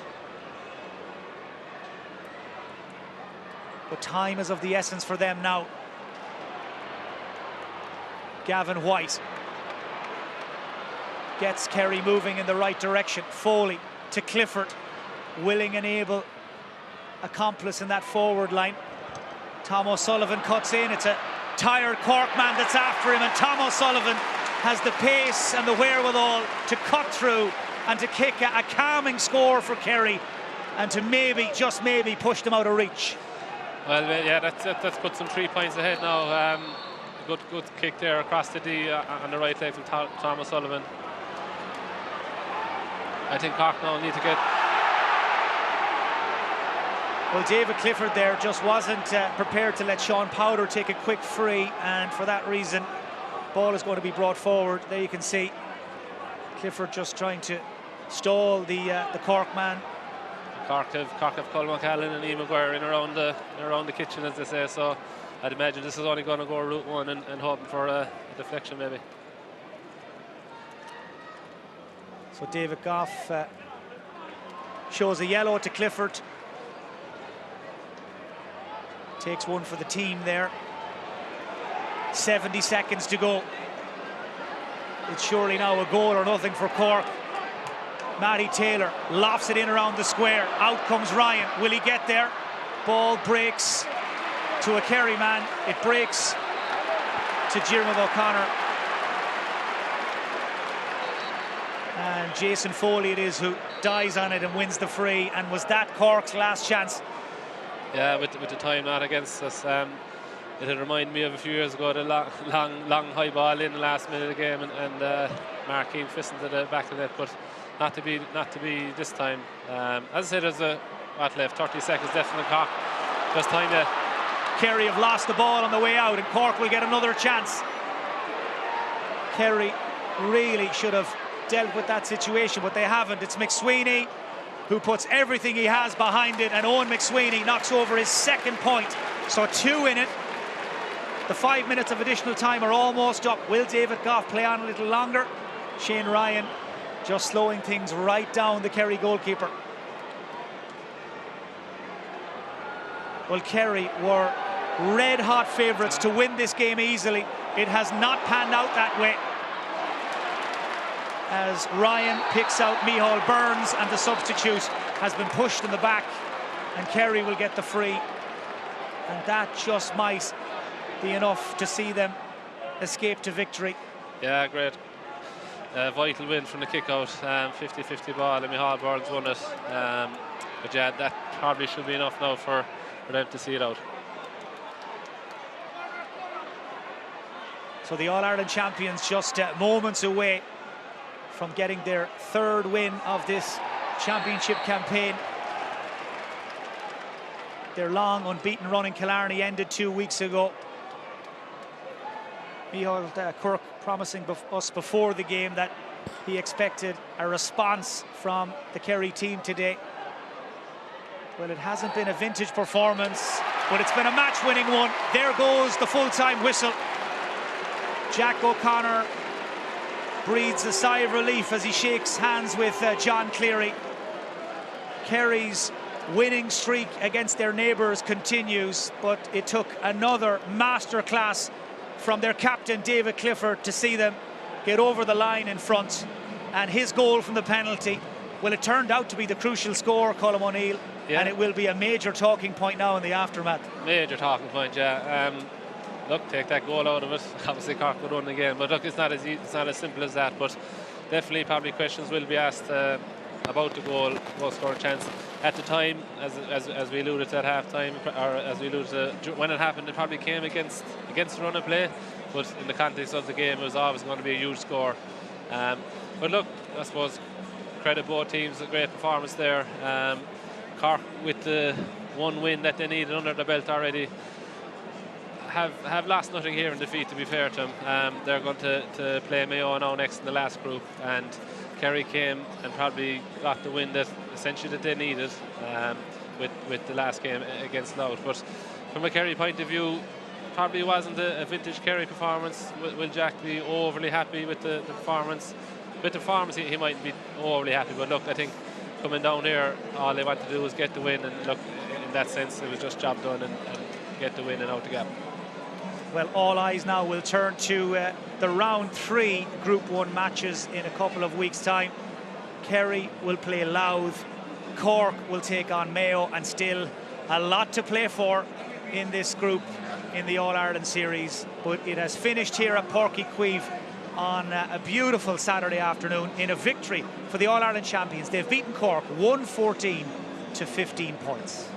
But time is of the essence for them now. Gavin White gets Kerry moving in the right direction. Foley to Clifford, willing and able accomplice in that forward line. Tom O'Sullivan cuts in. It's a tired Cork man that's after him, and Tom O'Sullivan has the pace and the wherewithal to cut through and to kick a calming score for Kerry, and to maybe, just maybe, push them out of reach. Well, yeah, that's put some 3 points ahead now. Good kick there across the D on the right leg from Tom O'Sullivan. I think Cork now need to get... Well, David Clifford there just wasn't prepared to let Sean Powder take a quick free, and for that reason, ball is going to be brought forward. There you can see Clifford just trying to stall the Cork man. Cork have Colm O'Callaghan and Ian Maguire in around the kitchen, as they say, so I'd imagine this is only going to go route one and hoping for a deflection maybe. So David Goff shows a yellow to Clifford. Takes one for the team there. 70 seconds to go. It's surely now a goal or nothing for Cork. Matty Taylor lofts it in around the square. Out comes Ryan. Will he get there? Ball breaks to a Kerry man. It breaks to Diarmuid O'Connor. And Jason Foley it is who dies on it and wins the free. And was that Cork's last chance? Yeah, with the time not against us. It had reminded me of a few years ago, the long high ball in the last minute of the game, and Mark Keane fisting to the back of the net, but not to be this time. As I said, there's what left, 30 seconds left in the clock. Just time to... Kerry have lost the ball on the way out, and Cork will get another chance. Kerry really should have dealt with that situation, but they haven't. It's McSweeney who puts everything he has behind it, and Owen McSweeney knocks over his second point. So 2 in it. The 5 minutes of additional time are almost up. Will David Goff play on a little longer? Shane Ryan just slowing things right down, the Kerry goalkeeper. Well, Kerry were red-hot favourites to win this game easily. It has not panned out that way, as Ryan picks out Micheál Burns, and the substitute has been pushed in the back, and Kerry will get the free, and that just might be enough to see them escape to victory. Yeah, great. Vital win from the kick-out, 50-50 ball, and Micheál Burns won it. But yeah, that probably should be enough now for them to see it out. So the All-Ireland champions just moments away from getting their third win of this championship campaign. Their long unbeaten run in Killarney ended 2 weeks ago. Micheál Kirk promising us before the game that he expected a response from the Kerry team today. Well, it hasn't been a vintage performance, but it's been a match-winning one. There goes the full-time whistle. Jack O'Connor breathes a sigh of relief as he shakes hands with John Cleary. Kerry's winning streak against their neighbours continues, but it took another masterclass from their captain David Clifford to see them get over the line in front, and his goal from the penalty, well, it turned out to be the crucial score, Colm O'Neill, yeah. And it will be a major talking point now in the aftermath. Major talking point, yeah. Look, take that goal out of it. Obviously Cork would run again, but look, it's not as simple as that, but definitely probably questions will be asked about the goal scoring chance. At the time, as we alluded to at half-time, or as we alluded to when it happened, it probably came against the run of play, but in the context of the game, it was always going to be a huge score. But look, I suppose credit both teams, a great performance there. Cork, with the one win that they needed under the belt already, have lost nothing here in defeat, to be fair to them. They're going to play Mayo now next in the last group, and Kerry came and probably got the win that essentially that they needed with the last game against Louth. But from a Kerry point of view, probably wasn't a vintage Kerry performance. Will Jack be overly happy with the performance? With the performance, he mightn't be overly happy. But look, I think coming down here, all they wanted to do was get the win. And look, in that sense, it was just job done and get the win and out the gap. Well, all eyes now will turn to the round 3 Group 1 matches in a couple of weeks' time. Kerry will play Louth, Cork will take on Mayo, and still a lot to play for in this group in the All-Ireland Series. But it has finished here at Páirc Chaoimh on a beautiful Saturday afternoon in a victory for the All-Ireland champions. They've beaten Cork 114 to 15 points.